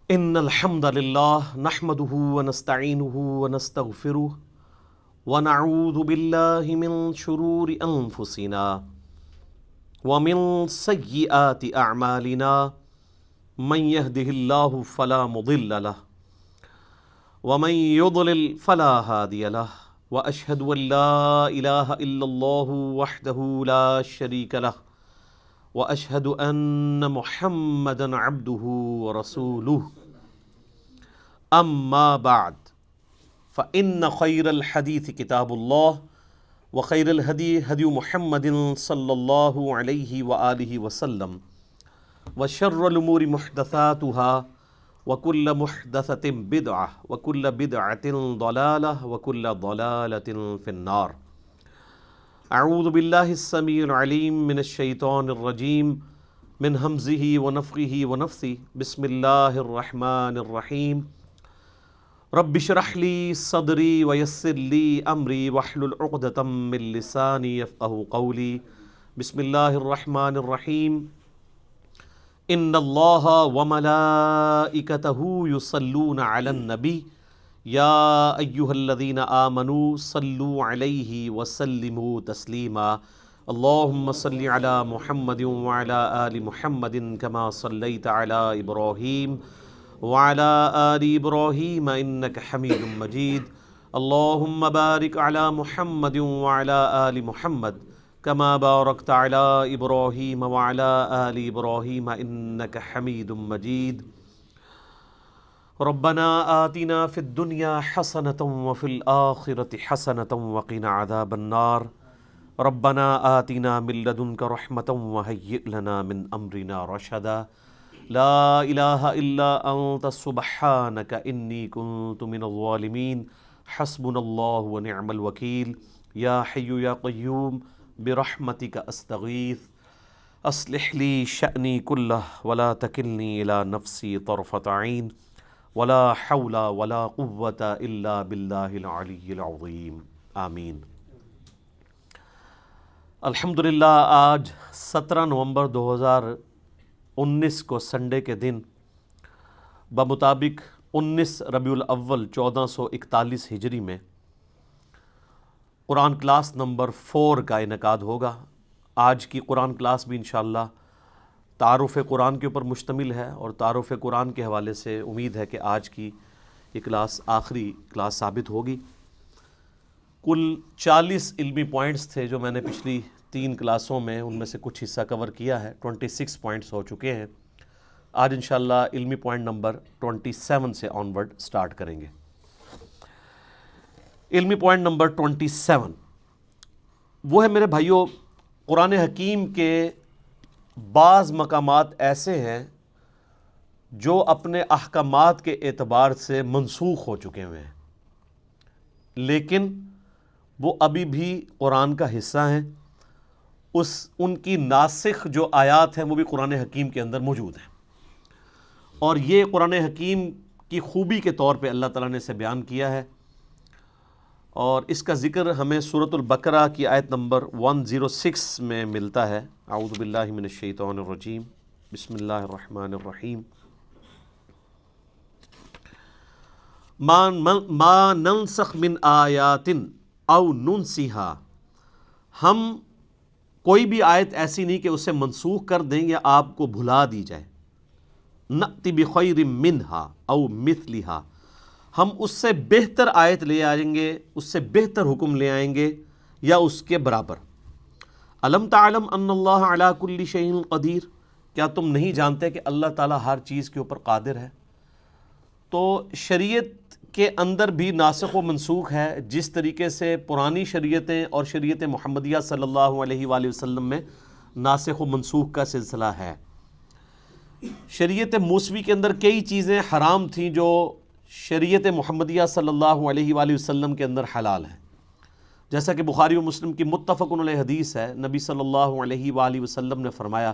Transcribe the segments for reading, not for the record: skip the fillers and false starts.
ان الحمد للہ نحمده ونستعینه ونستغفره ونعوذ باللہ من شرور انفسنا ومن سیئات اعمالنا من يهده اللہ فلا مضل له ومن يضلل فلا هادی له واشهد ان لا الہ الا اللہ وحدہ لا شریک له واشهد ان محمدا عبده ورسوله اما بعد فان خیر الحدیث کتاب اللہ وخیر الہدی ہدی محمد صلی اللہ علیہ وآلہ وسلم وشر الامور محدثاتها وکل محدثۃ بدعہ وکل بدعۃ ضلالہ وکل ضلالۃ فی النار۔ اعوذ باللہ السمیع العلیم من الشیطان الرجیم من ہمزہ ونفخہ ونفثہ بسم اللہ الرحمن الرحیم رب اشرح لی صدری ویسر لی امری واحلل عقدۃ من لسانی یفقہوا قولی۔ بسم اللہ الرحمن الرحیم ان اللہ وملائکتہ یصلون علی النبی یا ایہا الذین آمنوا صلوا علیہ وسلموا تسلیما۔ اللہم صل علی محمد وعلی آل محمد کما صلیت علی ابراہیم وعلی آل ابراہیم انک حمید مجید۔ اللہم بارک علی محمد وعلی آل محمد کما بارکت علی ابراہیم وعلی آل ابراہیم انک حمید مجید۔ ربنا آتنا فی الدنیا حسنۃ وفی الآخرۃ حسنۃ وقنا عذاب النار۔ ربنا آتنا من لدنک رحمۃ وہیئ لنا من امرنا رشدا۔ لا الہ الا انت سبحانک انی کنت من الظالمین۔ حسبنا اللہ ونعم الوکیل۔ یا حی یا قیوم برحمتک استغیث اصلح لی شأنی کلہ ولا تکلنی الی نفسی طرفۃ عین ولا حول ولا قوة الا باللہ العلی العظیم آمین۔ الحمدللہ آج 17 نومبر 2019 کو سنڈے کے دن بمطابق 19 ربیع الاول 1441 ہجری میں قرآن کلاس نمبر 4 کا انعقاد ہوگا۔ آج کی قرآن کلاس بھی انشاءاللہ تعارف قرآن کے اوپر مشتمل ہے، اور تعارف قرآن کے حوالے سے امید ہے کہ آج کی یہ کلاس آخری کلاس ثابت ہوگی۔ کل 40 علمی پوائنٹس تھے جو میں نے پچھلی 3 کلاسوں میں ان میں سے کچھ حصہ کور کیا ہے، 26 پوائنٹس ہو چکے ہیں۔ آج انشاءاللہ علمی پوائنٹ نمبر 27 سے آن ورڈ سٹارٹ کریں گے۔ علمی پوائنٹ نمبر 27 وہ ہے میرے بھائیوں، قرآن حکیم کے بعض مقامات ایسے ہیں جو اپنے احکامات کے اعتبار سے منسوخ ہو چکے ہوئے ہیں، لیکن وہ ابھی بھی قرآن کا حصہ ہیں۔ ان کی ناسخ جو آیات ہیں وہ بھی قرآن حکیم کے اندر موجود ہیں، اور یہ قرآن حکیم کی خوبی کے طور پہ اللہ تعالیٰ نے اسے بیان کیا ہے، اور اس کا ذکر ہمیں سورۃ البقرہ کی آیت نمبر 106 میں ملتا ہے۔ اعوذ باللہ من الشیطان الرجیم بسم اللہ الرحمن الرحیم ما ننسخ من آیات او ننسیہا، ہم کوئی بھی آیت ایسی نہیں کہ اسے منسوخ کر دیں یا آپ کو بھلا دی جائے۔ نأتی بخیر منہا او مثلہا، ہم اس سے بہتر آیت لے آئیں گے، اس سے بہتر حکم لے آئیں گے یا اس کے برابر۔ الم تعلم ان اللہ علی کل شیء قدیر، کیا تم نہیں جانتے کہ اللہ تعالیٰ ہر چیز کے اوپر قادر ہے؟ تو شریعت کے اندر بھی ناسخ و منسوخ ہے، جس طریقے سے پرانی شریعتیں اور شریعت محمدیہ صلی اللہ علیہ وآلہ وسلم میں ناسخ و منسوخ کا سلسلہ ہے۔ شریعت موسوی کے اندر کئی چیزیں حرام تھیں جو شریعت محمدیہ صلی اللہ علیہ وآلہ وسلم کے اندر حلال ہے، جیسا کہ بخاری و مسلم کی متفق علیہ حدیث ہے۔ نبی صلی اللہ علیہ وآلہ وسلم نے فرمایا،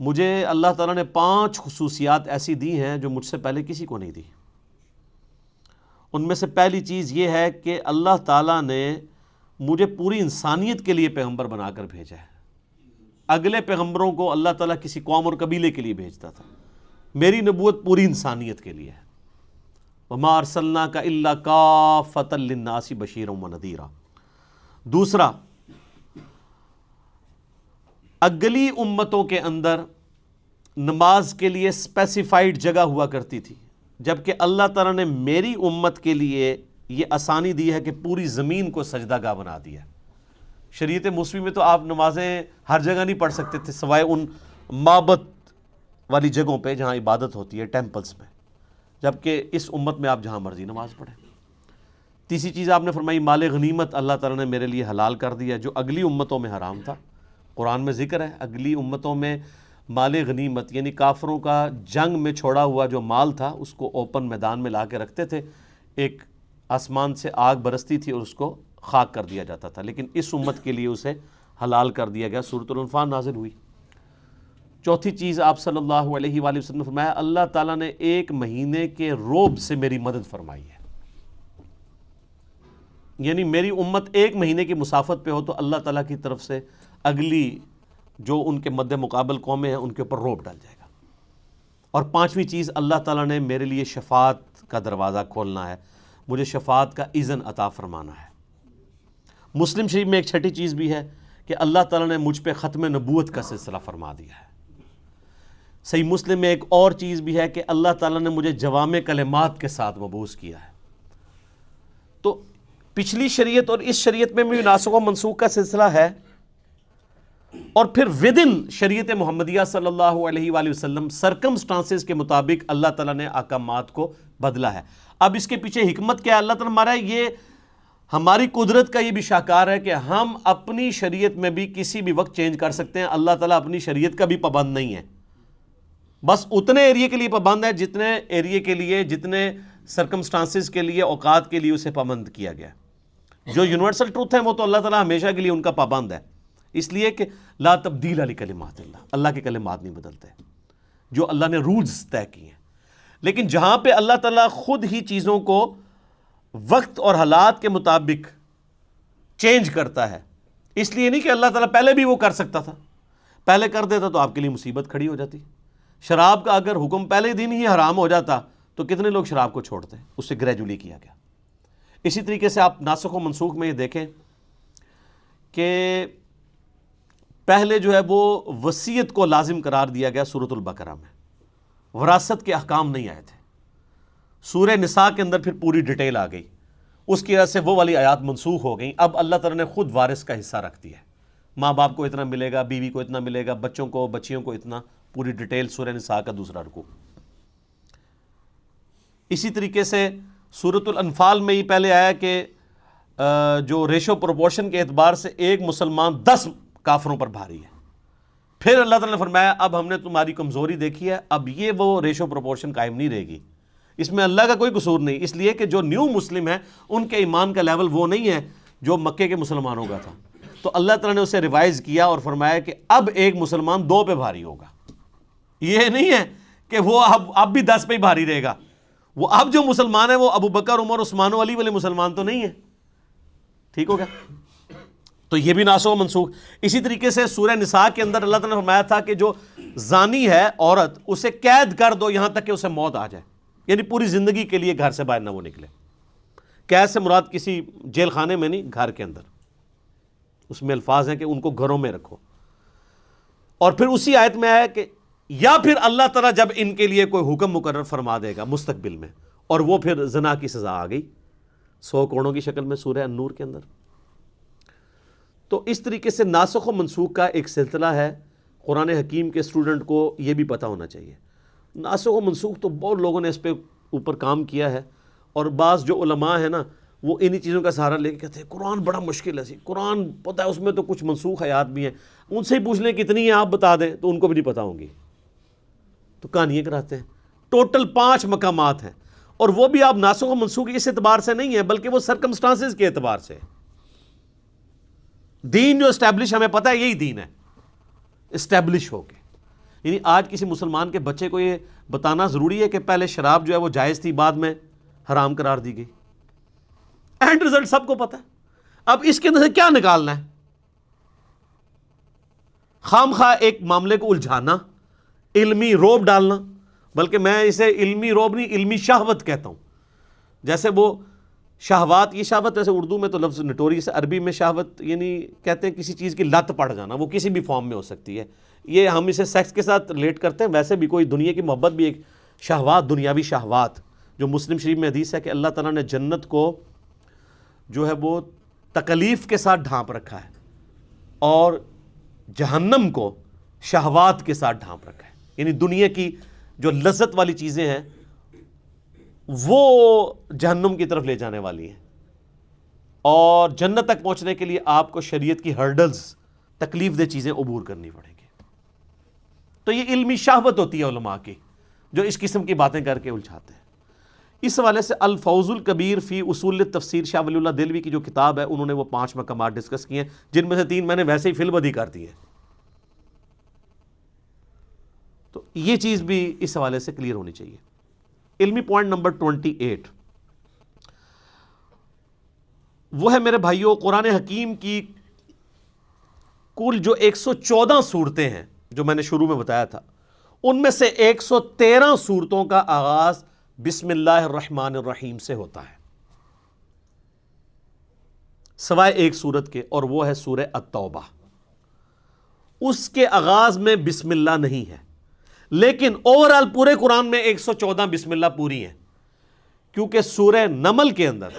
مجھے اللہ تعالیٰ نے 5 خصوصیات ایسی دی ہیں جو مجھ سے پہلے کسی کو نہیں دی۔ ان میں سے پہلی چیز یہ ہے کہ اللہ تعالیٰ نے مجھے پوری انسانیت کے لیے پیغمبر بنا کر بھیجا ہے۔ اگلے پیغمبروں کو اللہ تعالیٰ کسی قوم اور قبیلے کے لیے بھیجتا تھا، میری نبوت پوری انسانیت کے لیے ہے. وما ارسلناک الا کافۃ للناس بشیرا ونذیرا. دوسرا، اگلی امتوں کے اندر نماز کے لیے اسپیسیفائڈ جگہ ہوا کرتی تھی، جبکہ اللہ تعالیٰ نے میری امت کے لیے یہ آسانی دی ہے کہ پوری زمین کو سجدہ گاہ بنا دیا. شریعت موسوی میں تو آپ نمازیں ہر جگہ نہیں پڑھ سکتے تھے سوائے ان معبد والی جگہوں پہ جہاں عبادت ہوتی ہے، ٹیمپلز میں، جبکہ اس امت میں آپ جہاں مرضی نماز پڑھیں. تیسری چیز آپ نے فرمائی مال غنیمت اللہ تعالیٰ نے میرے لیے حلال کر دیا جو اگلی امتوں میں حرام تھا. قرآن میں ذکر ہے اگلی امتوں میں مال غنیمت یعنی کافروں کا جنگ میں چھوڑا ہوا جو مال تھا اس کو اوپن میدان میں لا کے رکھتے تھے، ایک آسمان سے آگ برستی تھی اور اس کو خاک کر دیا جاتا تھا، لیکن اس امت کے لیے اسے حلال کر دیا گیا. سورۃ الانفال نازل ہوئی. چوتھی چیز آپ صلی اللہ علیہ وآلہ وسلم نے فرمایا اللہ تعالیٰ نے ایک مہینے کے روب سے میری مدد فرمائی ہے. یعنی میری امت ایک مہینے کی مسافت پہ ہو تو اللہ تعالیٰ کی طرف سے اگلی جو ان کے مد مقابل قومیں ہیں ان کے اوپر روب ڈال جائے گا. اور پانچویں چیز اللہ تعالیٰ نے میرے لیے شفاعت کا دروازہ کھولنا ہے، مجھے شفاعت کا اذن عطا فرمانا ہے. مسلم شریف میں ایک چھٹی چیز بھی ہے کہ اللہ تعالیٰ نے مجھ پہ ختم نبوت کا سلسلہ فرما دیا ہے. صحیح مسلم میں ایک اور چیز بھی ہے کہ اللہ تعالیٰ نے مجھے جوامع کلمات کے ساتھ مبعوث کیا ہے. تو پچھلی شریعت اور اس شریعت میں بھی ناسخ و منسوخ کا سلسلہ ہے، اور پھر ودن شریعت محمدیہ صلی اللہ علیہ وآلہ وسلم سرکمسٹانسز کے مطابق اللہ تعالیٰ نے احکامات کو بدلا ہے. اب اس کے پیچھے حکمت کیا ہے اللہ تعالیٰ ہمارا یہ ہماری قدرت کا یہ بھی شاہکار ہے کہ ہم اپنی شریعت میں بھی کسی بھی وقت چینج کر سکتے ہیں. اللہ تعالیٰ اپنی شریعت کا بھی پابند نہیں ہے، بس اتنے ایریے کے لیے پابند ہے جتنے ایریے کے لیے، جتنے سرکمسٹانسز کے لیے، اوقات کے لیے اسے پابند کیا گیا. جو یونیورسل ٹروتھ ہیں وہ تو اللہ تعالیٰ ہمیشہ کے لیے ان کا پابند ہے، اس لیے کہ لا تبدیل لکلمات اللہ، اللہ کے کلمات نہیں بدلتے جو اللہ نے رولز طے کیے ہیں. لیکن جہاں پہ اللہ تعالیٰ خود ہی چیزوں کو وقت اور حالات کے مطابق چینج کرتا ہے، اس لیے نہیں کہ اللہ تعالیٰ پہلے بھی وہ کر سکتا تھا، پہلے کر دیتا تو آپ کے لیے مصیبت کھڑی ہو جاتی. شراب کا اگر حکم پہلے دن ہی حرام ہو جاتا تو کتنے لوگ شراب کو چھوڑتے، اس سے گریجولی کیا گیا. اسی طریقے سے آپ ناسخ و منسوخ میں یہ دیکھیں کہ پہلے جو ہے وہ وصیت کو لازم قرار دیا گیا سورۃ البقرہ میں، وراثت کے احکام نہیں آئے تھے. سورہ نساء کے اندر پھر پوری ڈیٹیل آ گئی، اس کی وجہ سے وہ والی آیات منسوخ ہو گئیں. اب اللہ تعالیٰ نے خود وارث کا حصہ رکھ دیا ہے، ماں باپ کو اتنا ملے گا، بیوی کو اتنا ملے گا، بچوں کو بچیوں کو اتنا، پوری ڈیٹیل سورہ نساء کا دوسرا رکوع. اسی طریقے سے سورۃ الانفال میں ہی پہلے آیا کہ جو ریشو پروپورشن کے اعتبار سے ایک مسلمان 10 کافروں پر بھاری ہے. پھر اللہ تعالیٰ نے فرمایا اب ہم نے تمہاری کمزوری دیکھی ہے، اب یہ وہ ریشو پروپورشن قائم نہیں رہے گی. اس میں اللہ کا کوئی قصور نہیں، اس لیے کہ جو نیو مسلم ہیں ان کے ایمان کا لیول وہ نہیں ہے جو مکے کے مسلمانوں کا تھا. تو اللہ تعالیٰ نے اسے ریوائز کیا اور فرمایا کہ اب ایک مسلمان 2 پہ بھاری ہوگا. یہ نہیں ہے کہ وہ اب بھی 10 پہ ہی بھاری رہے گا. وہ اب جو مسلمان ہیں وہ ابو بکر، عمر، عثمان و علی والے مسلمان تو نہیں ہیں. ٹھیک ہو گیا؟ تو یہ بھی ناسخ و منسوخ. اسی طریقے سے سورہ نساء کے اندر اللہ تعالیٰ نے فرمایا تھا کہ جو زانی ہے عورت اسے قید کر دو یہاں تک کہ اسے موت آ جائے، یعنی پوری زندگی کے لیے گھر سے باہر نہ وہ نکلے. قید سے مراد کسی جیل خانے میں نہیں، گھر کے اندر. اس میں الفاظ ہیں کہ ان کو گھروں میں رکھو. اور پھر اسی آیت میں آیا کہ یا پھر اللہ تعالیٰ جب ان کے لیے کوئی حکم مقرر فرما دے گا مستقبل میں، اور وہ پھر زنا کی سزا آ گئی 100 کوڑوں کی شکل میں سورہ النور کے اندر. تو اس طریقے سے ناسخ و منسوخ کا ایک سلسلہ ہے. قرآن حکیم کے اسٹوڈنٹ کو یہ بھی پتہ ہونا چاہیے. ناسخ و منسوخ تو بہت لوگوں نے اس پہ اوپر کام کیا ہے، اور بعض جو علماء ہیں نا وہ انہی چیزوں کا سہارا لے کے کہتے ہیں قرآن بڑا مشکل ہے. قرآن پتہ ہے اس میں تو کچھ منسوخ آیات بھی ہیں، ان سے ہی پوچھ لیں کتنی ہیں آپ بتا دیں تو ان کو بھی نہیں پتہ ہوں گی. تو کہانیاں کراتے ہیں. ٹوٹل 5 مقامات ہیں، اور وہ بھی آپ ناسخ و منسوخ اس اعتبار سے نہیں ہے بلکہ وہ سرکمسٹانسز کے اعتبار سے. دین جو اسٹیبلش ہمیں پتہ ہے یہی دین ہے، اسٹیبلش ہو کے. یعنی آج کسی مسلمان کے بچے کو یہ بتانا ضروری ہے کہ پہلے شراب جو ہے وہ جائز تھی، بعد میں حرام قرار دی گئی. اینڈ رزلٹ سب کو پتہ ہے. اب اس کے اندر سے کیا نکالنا ہے؟ خام خواہ ایک معاملے کو الجھانا، علمی روب ڈالنا، بلکہ میں اسے علمی رعب نہیں، علمی شہوت کہتا ہوں. جیسے وہ شہوات، یہ شہوت ایسے اردو میں تو لفظ نٹوریس، عربی میں شہوت یعنی کہتے ہیں کسی چیز کی لت پڑ جانا، وہ کسی بھی فارم میں ہو سکتی ہے. یہ ہم اسے سیکس کے ساتھ ریلیٹ کرتے ہیں، ویسے بھی کوئی دنیا کی محبت بھی ایک شہوات، دنیاوی شہوات. جو مسلم شریف میں حدیث ہے کہ اللہ تعالیٰ نے جنت کو جو ہے وہ تکلیف کے ساتھ ڈھانپ رکھا ہے اور جہنم کو شہوات کے ساتھ ڈھانپ رکھا ہے. یعنی دنیا کی جو لذت والی چیزیں ہیں وہ جہنم کی طرف لے جانے والی ہیں، اور جنت تک پہنچنے کے لیے آپ کو شریعت کی ہرڈلز، تکلیف دہ چیزیں عبور کرنی پڑیں گی. تو یہ علمی شہوت ہوتی ہے علماء کی، جو اس قسم کی باتیں کر کے الجھاتے ہیں. اس حوالے سے الفوز الکبیر فی اصول تفسیر شاہ ولی اللہ دہلوی کی جو کتاب ہے، انہوں نے وہ 5 مقامات ڈسکس کیے ہیں، جن میں سے 3 میں نے ویسے ہی فی البدی کر دی ہے. تو یہ چیز بھی اس حوالے سے کلیئر ہونی چاہیے. علمی پوائنٹ نمبر 28 وہ ہے میرے بھائیوں، قرآن حکیم کی کل جو 114 صورتیں ہیں جو میں نے شروع میں بتایا تھا، ان میں سے 113 صورتوں کا آغاز بسم اللہ الرحمن الرحیم سے ہوتا ہے، سوائے ایک صورت کے، اور وہ ہے سورہ التوبہ. اس کے آغاز میں بسم اللہ نہیں ہے، لیکن اوورال پورے قرآن میں 114 بسم اللہ پوری ہیں، کیونکہ سورہ نمل کے اندر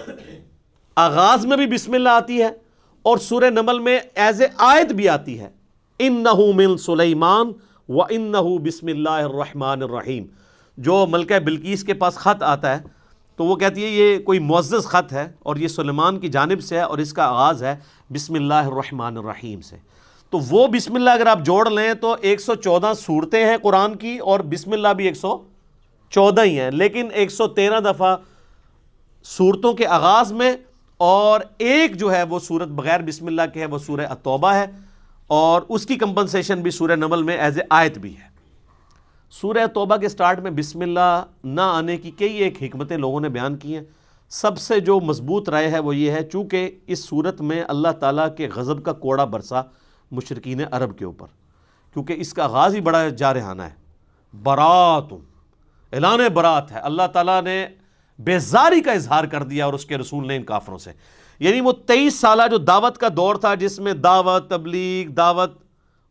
آغاز میں بھی بسم اللہ آتی ہے، اور سورہ نمل میں ایز اے آیت بھی آتی ہے، اِنَّهُ مِن سُلَيْمَانَ وَإِنَّهُ بسم اللہ الرحمن الرحیم. جو ملکہ بلقیس کے پاس خط آتا ہے تو وہ کہتی ہے یہ کوئی معزز خط ہے اور یہ سلیمان کی جانب سے ہے، اور اس کا آغاز ہے بسم اللہ الرحمن الرحیم سے. تو وہ بسم اللہ اگر آپ جوڑ لیں تو 114 صورتیں ہیں قرآن کی، اور بسم اللہ بھی 114 ہی ہیں، لیکن 113 دفعہ صورتوں کے آغاز میں، اور ایک جو ہے وہ صورت بغیر بسم اللہ کے ہے، وہ سورہ التوبہ ہے، اور اس کی کمپنسیشن بھی سورہ نمل میں ایز اے آیت بھی ہے. سورہ توبہ کے سٹارٹ میں بسم اللہ نہ آنے کی کئی ایک حکمتیں لوگوں نے بیان کی ہیں. سب سے جو مضبوط رائے ہے وہ یہ ہے، چونکہ اس صورت میں اللہ تعالیٰ کے غضب کا کوڑا برسا مشرکین عرب کے اوپر، کیونکہ اس کا آغاز ہی بڑا جارحانہ ہے. برات، اعلان برات ہے، اللہ تعالیٰ نے بیزاری کا اظہار کر دیا اور اس کے رسول نے ان کافروں سے. یعنی وہ 23 سالہ جو دعوت کا دور تھا، جس میں دعوت، تبلیغ، دعوت،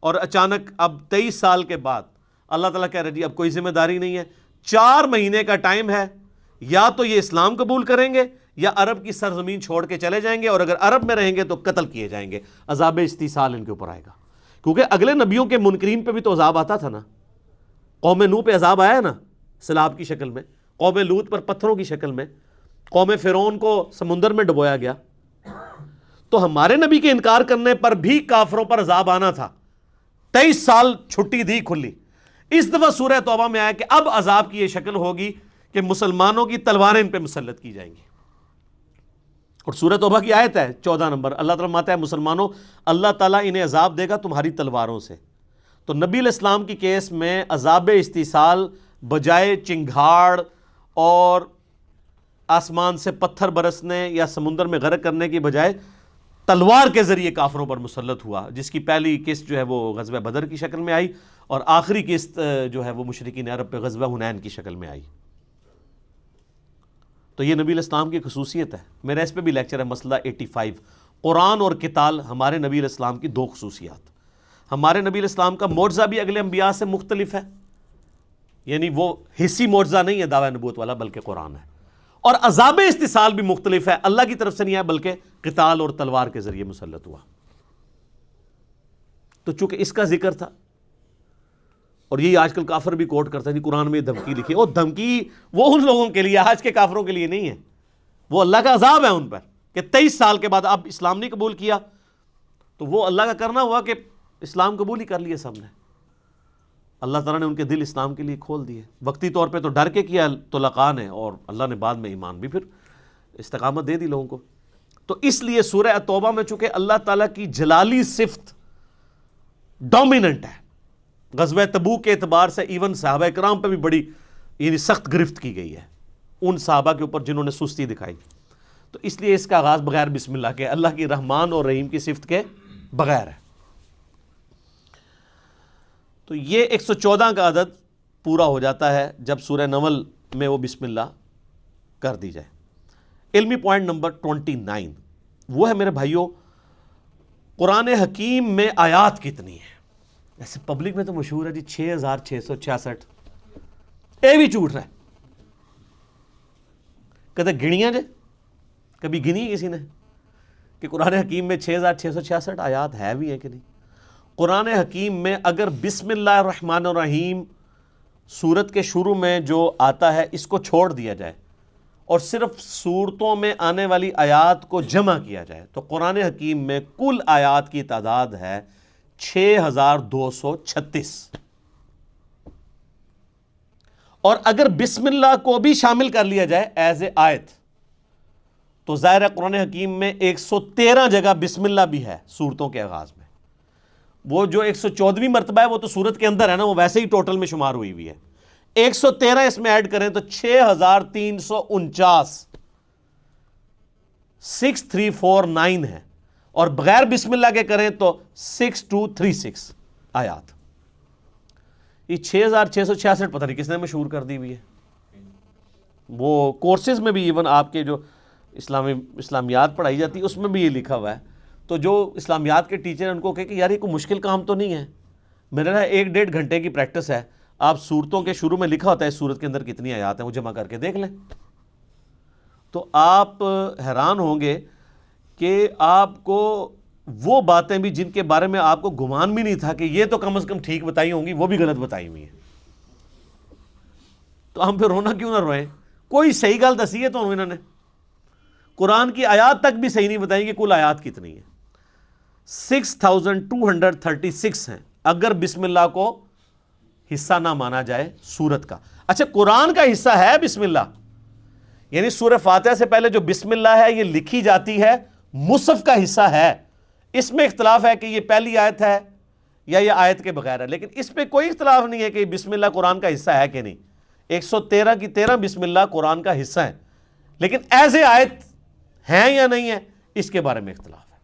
اور اچانک اب 23 سال کے بعد اللہ تعالیٰ کہہ رہے جی اب کوئی ذمہ داری نہیں ہے، 4 مہینے کا ٹائم ہے، یا تو یہ اسلام قبول کریں گے یا عرب کی سرزمین چھوڑ کے چلے جائیں گے، اور اگر عرب میں رہیں گے تو قتل کیے جائیں گے. عذاب استیصال ان کے اوپر آئے گا، کیونکہ اگلے نبیوں کے منکرین پہ بھی تو عذاب آتا تھا نا. قوم نوح پہ عذاب آیا نا سیلاب کی شکل میں، قوم لوط پر پتھروں کی شکل میں، قوم فرعون کو سمندر میں ڈبویا گیا. تو ہمارے نبی کے انکار کرنے پر بھی کافروں پر عذاب آنا تھا. 23 سال چھٹی دی کھلی. اس دفعہ سورہ توبہ میں آیا کہ اب عذاب کی یہ شکل ہوگی کہ مسلمانوں کی تلواریں ان پہ مسلط کی جائیں گی. اور سورہ توبہ کی آیت ہے 14 نمبر، اللہ تعالیٰ فرماتا ہے مسلمانوں اللہ تعالیٰ انہیں عذاب دے گا تمہاری تلواروں سے. تو نبی علیہ السلام کی کیس میں عذاب استیصال بجائے چنگھاڑ اور آسمان سے پتھر برسنے یا سمندر میں غرق کرنے کی بجائے تلوار کے ذریعے کافروں پر مسلط ہوا، جس کی پہلی قسط جو ہے وہ غزوہ بدر کی شکل میں آئی، اور آخری قسط جو ہے وہ مشرکین عرب پہ غزوہ حنین کی شکل میں آئی. تو یہ نبی علیہ السلام کی خصوصیت ہے. میرا اس پہ بھی لیکچر ہے، مسئلہ 85، قرآن اور قتال ہمارے نبی علیہ السلام کی 2 خصوصیات. ہمارے نبی علیہ السلام کا معجزہ بھی اگلے انبیاء سے مختلف ہے، یعنی وہ حصی معجزہ نہیں ہے دعوی نبوت والا، بلکہ قرآن ہے. اور عذاب استیصال بھی مختلف ہے، اللہ کی طرف سے نہیں ہے بلکہ قتال اور تلوار کے ذریعے مسلط ہوا. تو چونکہ اس کا ذکر تھا، اور یہی آج کل کافر بھی کوٹ کرتا ہے جی قرآن میں دھمکی لکھی، اور دھمکی وہ ان لوگوں کے لیے، آج کے کافروں کے لیے نہیں ہے، وہ اللہ کا عذاب ہے ان پر کہ 23 سال کے بعد اب اسلام نہیں قبول کیا. تو وہ اللہ کا کرنا ہوا کہ اسلام قبول ہی کر لیے سب نے. اللہ تعالیٰ نے ان کے دل اسلام کے لیے کھول دیے، وقتی طور پہ تو ڈر کے کیا تو لقاء نے، اور اللہ نے بعد میں ایمان بھی پھر استقامت دے دی لوگوں کو. تو اس لیے سورہ توبہ میں چونکہ اللہ تعالیٰ کی جلالی صفت ڈومیننٹ ہے، غزوہ تبوک کے اعتبار سے ایون صحابہ کرام پہ بھی بڑی یعنی سخت گرفت کی گئی ہے ان صحابہ کے اوپر جنہوں نے سستی دکھائی. تو اس لیے اس کا آغاز بغیر بسم اللہ کے، اللہ کی رحمان اور رحیم کی صفت کے بغیر ہے. تو یہ 114 کا عدد پورا ہو جاتا ہے جب سورہ نمل میں وہ بسم اللہ کر دی جائے۔ علمی پوائنٹ نمبر 29 وہ ہے میرے بھائیوں، قرآن حکیم میں آیات کتنی ہیں؟ ایسے پبلک میں تو مشہور ہے جی 6666، اے بھی جھوٹ رہا ہے، کہتے گنیاں جے، کبھی گنی کسی نے کہ قرآن حکیم میں 6666 آیات ہے بھی ہیں کہ نہیں؟ قرآن حکیم میں اگر بسم اللہ الرحمن الرحیم سورت کے شروع میں جو آتا ہے اس کو چھوڑ دیا جائے اور صرف سورتوں میں آنے والی آیات کو جمع کیا جائے تو قرآن حکیم میں کل آیات کی تعداد ہے 6236۔ اور اگر بسم اللہ کو بھی شامل کر لیا جائے ایز اے آیت تو ظاہر ہے قرآن حکیم میں 113 جگہ بسم اللہ بھی ہے سورتوں کے آغاز میں۔ وہ جو 114ویں مرتبہ ہے وہ تو سورت کے اندر ہے نا، وہ ویسے ہی ٹوٹل میں شمار ہوئی ہوئی ہے، 113 اس میں ایڈ کریں تو 6349 6349 ہے، اور بغیر بسم اللہ کے کریں تو 6236 آیات۔ یہ 6666 پتہ نہیں کس نے مشہور کر دی ہوئی ہے۔ وہ کورسز میں بھی ایون آپ کے جو اسلامیات پڑھائی جاتی ہے اس میں بھی یہ لکھا ہوا ہے، تو جو اسلامیات کے ٹیچر ہیں ان کو کہے کہ یار یہ کوئی مشکل کام تو نہیں ہے، میرے نا 1-1.5 گھنٹے کی پریکٹس ہے، آپ سورتوں کے شروع میں لکھا ہوتا ہے سورت کے اندر کتنی آیات ہیں وہ جمع کر کے دیکھ لیں، تو آپ حیران ہوں گے کہ آپ کو وہ باتیں بھی جن کے بارے میں آپ کو گمان بھی نہیں تھا کہ یہ تو کم از کم ٹھیک بتائی ہوں گی، وہ بھی غلط بتائی ہوئی ہیں۔ تو ہم پھر رونا کیوں نہ روئیں؟ کوئی صحیح گل دسی ہے تو انہوں نے قرآن کی آیات تک بھی صحیح نہیں بتائیں کہ کل آیات کتنی ہیں، 6236 ہیں اگر بسم اللہ کو حصہ نہ مانا جائے سورت کا۔ اچھا قرآن کا حصہ ہے بسم اللہ، یعنی سورہ فاتحہ سے پہلے جو بسم اللہ ہے یہ لکھی جاتی ہے، مصحف کا حصہ ہے۔ اس میں اختلاف ہے کہ یہ پہلی آیت ہے یا یہ آیت کے بغیر ہے، لیکن اس پہ کوئی اختلاف نہیں ہے کہ بسم اللہ قرآن کا حصہ ہے کہ نہیں۔ 113 کی 13 بسم اللہ قرآن کا حصہ ہے، لیکن ایز اے آیت ہیں یا نہیں ہے اس کے بارے میں اختلاف ہے،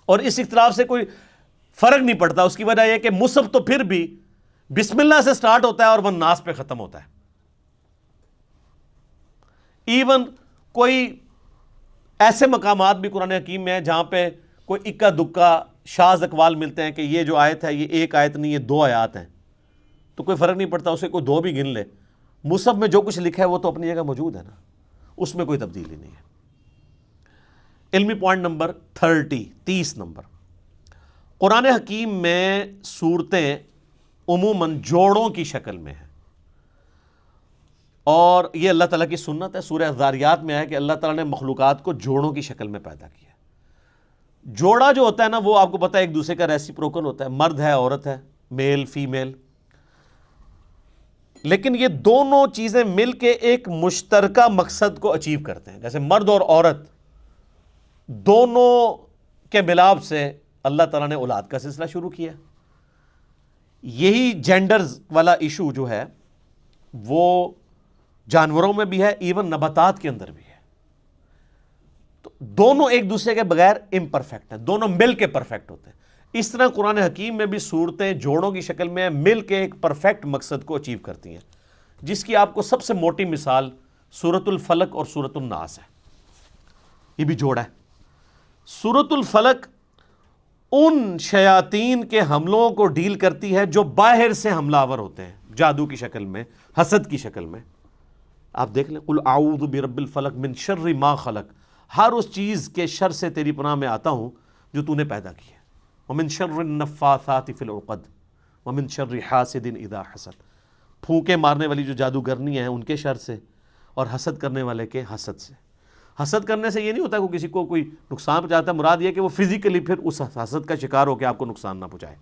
اور اس اختلاف سے کوئی فرق نہیں پڑتا۔ اس کی وجہ یہ کہ مصحف تو پھر بھی بسم اللہ سے سٹارٹ ہوتا ہے اور والناس پہ ختم ہوتا ہے۔ ایون کوئی ایسے مقامات بھی قرآن حکیم میں ہیں جہاں پہ کوئی اکا دکا شاذ اقوال ملتے ہیں کہ یہ جو آیت ہے یہ ایک آیت نہیں، یہ 2 آیات ہیں، تو کوئی فرق نہیں پڑتا، اسے کوئی 2 بھی گن لے، مصحف میں جو کچھ لکھا ہے وہ تو اپنی جگہ موجود ہے نا، اس میں کوئی تبدیلی نہیں ہے۔ علمی پوائنٹ نمبر 30 نمبر، قرآن حکیم میں صورتیں عموماً جوڑوں کی شکل میں ہیں، اور یہ اللہ تعالیٰ کی سنت ہے۔ سورہ الذاریات میں ہے کہ اللہ تعالیٰ نے مخلوقات کو جوڑوں کی شکل میں پیدا کیا۔ جوڑا جو ہوتا ہے نا وہ آپ کو پتہ ہے ایک دوسرے کا ریسیپروکل ہوتا ہے، مرد ہے عورت ہے، میل فیمیل، لیکن یہ دونوں چیزیں مل کے ایک مشترکہ مقصد کو اچیو کرتے ہیں۔ جیسے مرد اور عورت دونوں کے ملاپ سے اللہ تعالیٰ نے اولاد کا سلسلہ شروع کیا۔ یہی جینڈرز والا ایشو جو ہے وہ جانوروں میں بھی ہے، ایون نباتات کے اندر بھی ہے۔ تو دونوں ایک دوسرے کے بغیر امپرفیکٹ ہیں، دونوں مل کے پرفیکٹ ہوتے ہیں۔ اس طرح قرآن حکیم میں بھی صورتیں جوڑوں کی شکل میں مل کے ایک پرفیکٹ مقصد کو اچیو کرتی ہیں، جس کی آپ کو سب سے موٹی مثال سورۃ الفلق اور سورۃ الناس ہے۔ یہ بھی جوڑا ہے۔ سورۃ الفلق ان شیاطین کے حملوں کو ڈیل کرتی ہے جو باہر سے حملہ آور ہوتے ہیں، جادو کی شکل میں، حسد کی شکل میں۔ آپ دیکھ لیں، قل اعوذ برب الفلق من شر ما خلق، ہر اس چیز کے شر سے تیری پناہ میں آتا ہوں جو تو نے پیدا کی ہے۔ ومن شر النفاثات فی العقد ومن شر حاسد اذا حسد، پھونکے مارنے والی جو جادوگرنی ہیں ان کے شر سے، اور حسد کرنے والے کے حسد سے۔ حسد کرنے سے یہ نہیں ہوتا کہ کسی کو کوئی نقصان پہنچاتا ہے، مراد یہ کہ وہ فزیکلی پھر اس حسد کا شکار ہو کے آپ کو نقصان نہ پہنچائے۔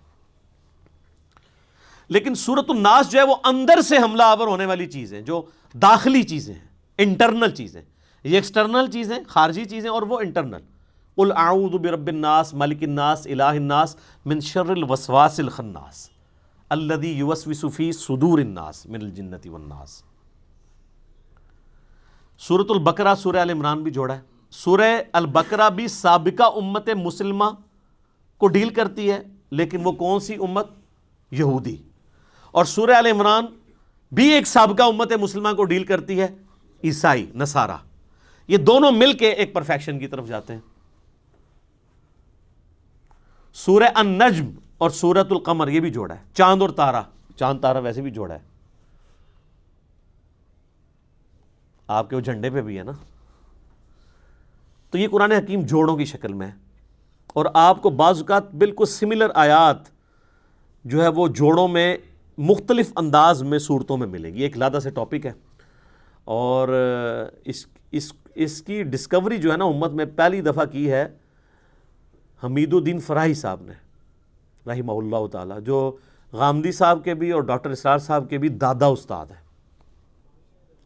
لیکن سورۃ الناس جو ہے وہ اندر سے حملہ آور ہونے والی چیز ہے، جو داخلی چیزیں ہیں، انٹرنل چیزیں۔ یہ ایکسٹرنل چیزیں، خارجی چیزیں، اور وہ انٹرنل۔ قل اعوذ برب الناس ملک الناس الہ الناس من شر الوسواس الخناس الذی یوسوس فی صدور الناس من الجنۃ والناس۔ سورۃ البقرہ سورہ ال عمران بھی جوڑا ہے۔ سورہ البقرہ بھی سابقہ امت مسلمہ کو ڈیل کرتی ہے، لیکن وہ کون سی امت؟ یہودی۔ اور سورہ آل عمران بھی ایک سابقہ امت مسلمہ کو ڈیل کرتی ہے، عیسائی نصارہ، یہ دونوں مل کے ایک پرفیکشن کی طرف جاتے ہیں۔ سورہ النجم اور سورۃ القمر یہ بھی جوڑا ہے، چاند اور تارہ، چاند تارہ ویسے بھی جوڑا ہے، آپ کے وہ جھنڈے پہ بھی ہے نا۔ تو یہ قرآن حکیم جوڑوں کی شکل میں ہے، اور آپ کو بعض اوقات بالکل سملر آیات جو ہے وہ جوڑوں میں مختلف انداز میں صورتوں میں ملیں گی۔ ایک علیحدہ سے ٹاپک ہے، اور اس کی ڈسکوری جو ہے نا امت میں پہلی دفعہ کی ہے حمید الدین فراہی صاحب نے رحمہ اللہ تعالی، جو غامدی صاحب کے بھی اور ڈاکٹر اسرار صاحب کے بھی دادا استاد ہیں،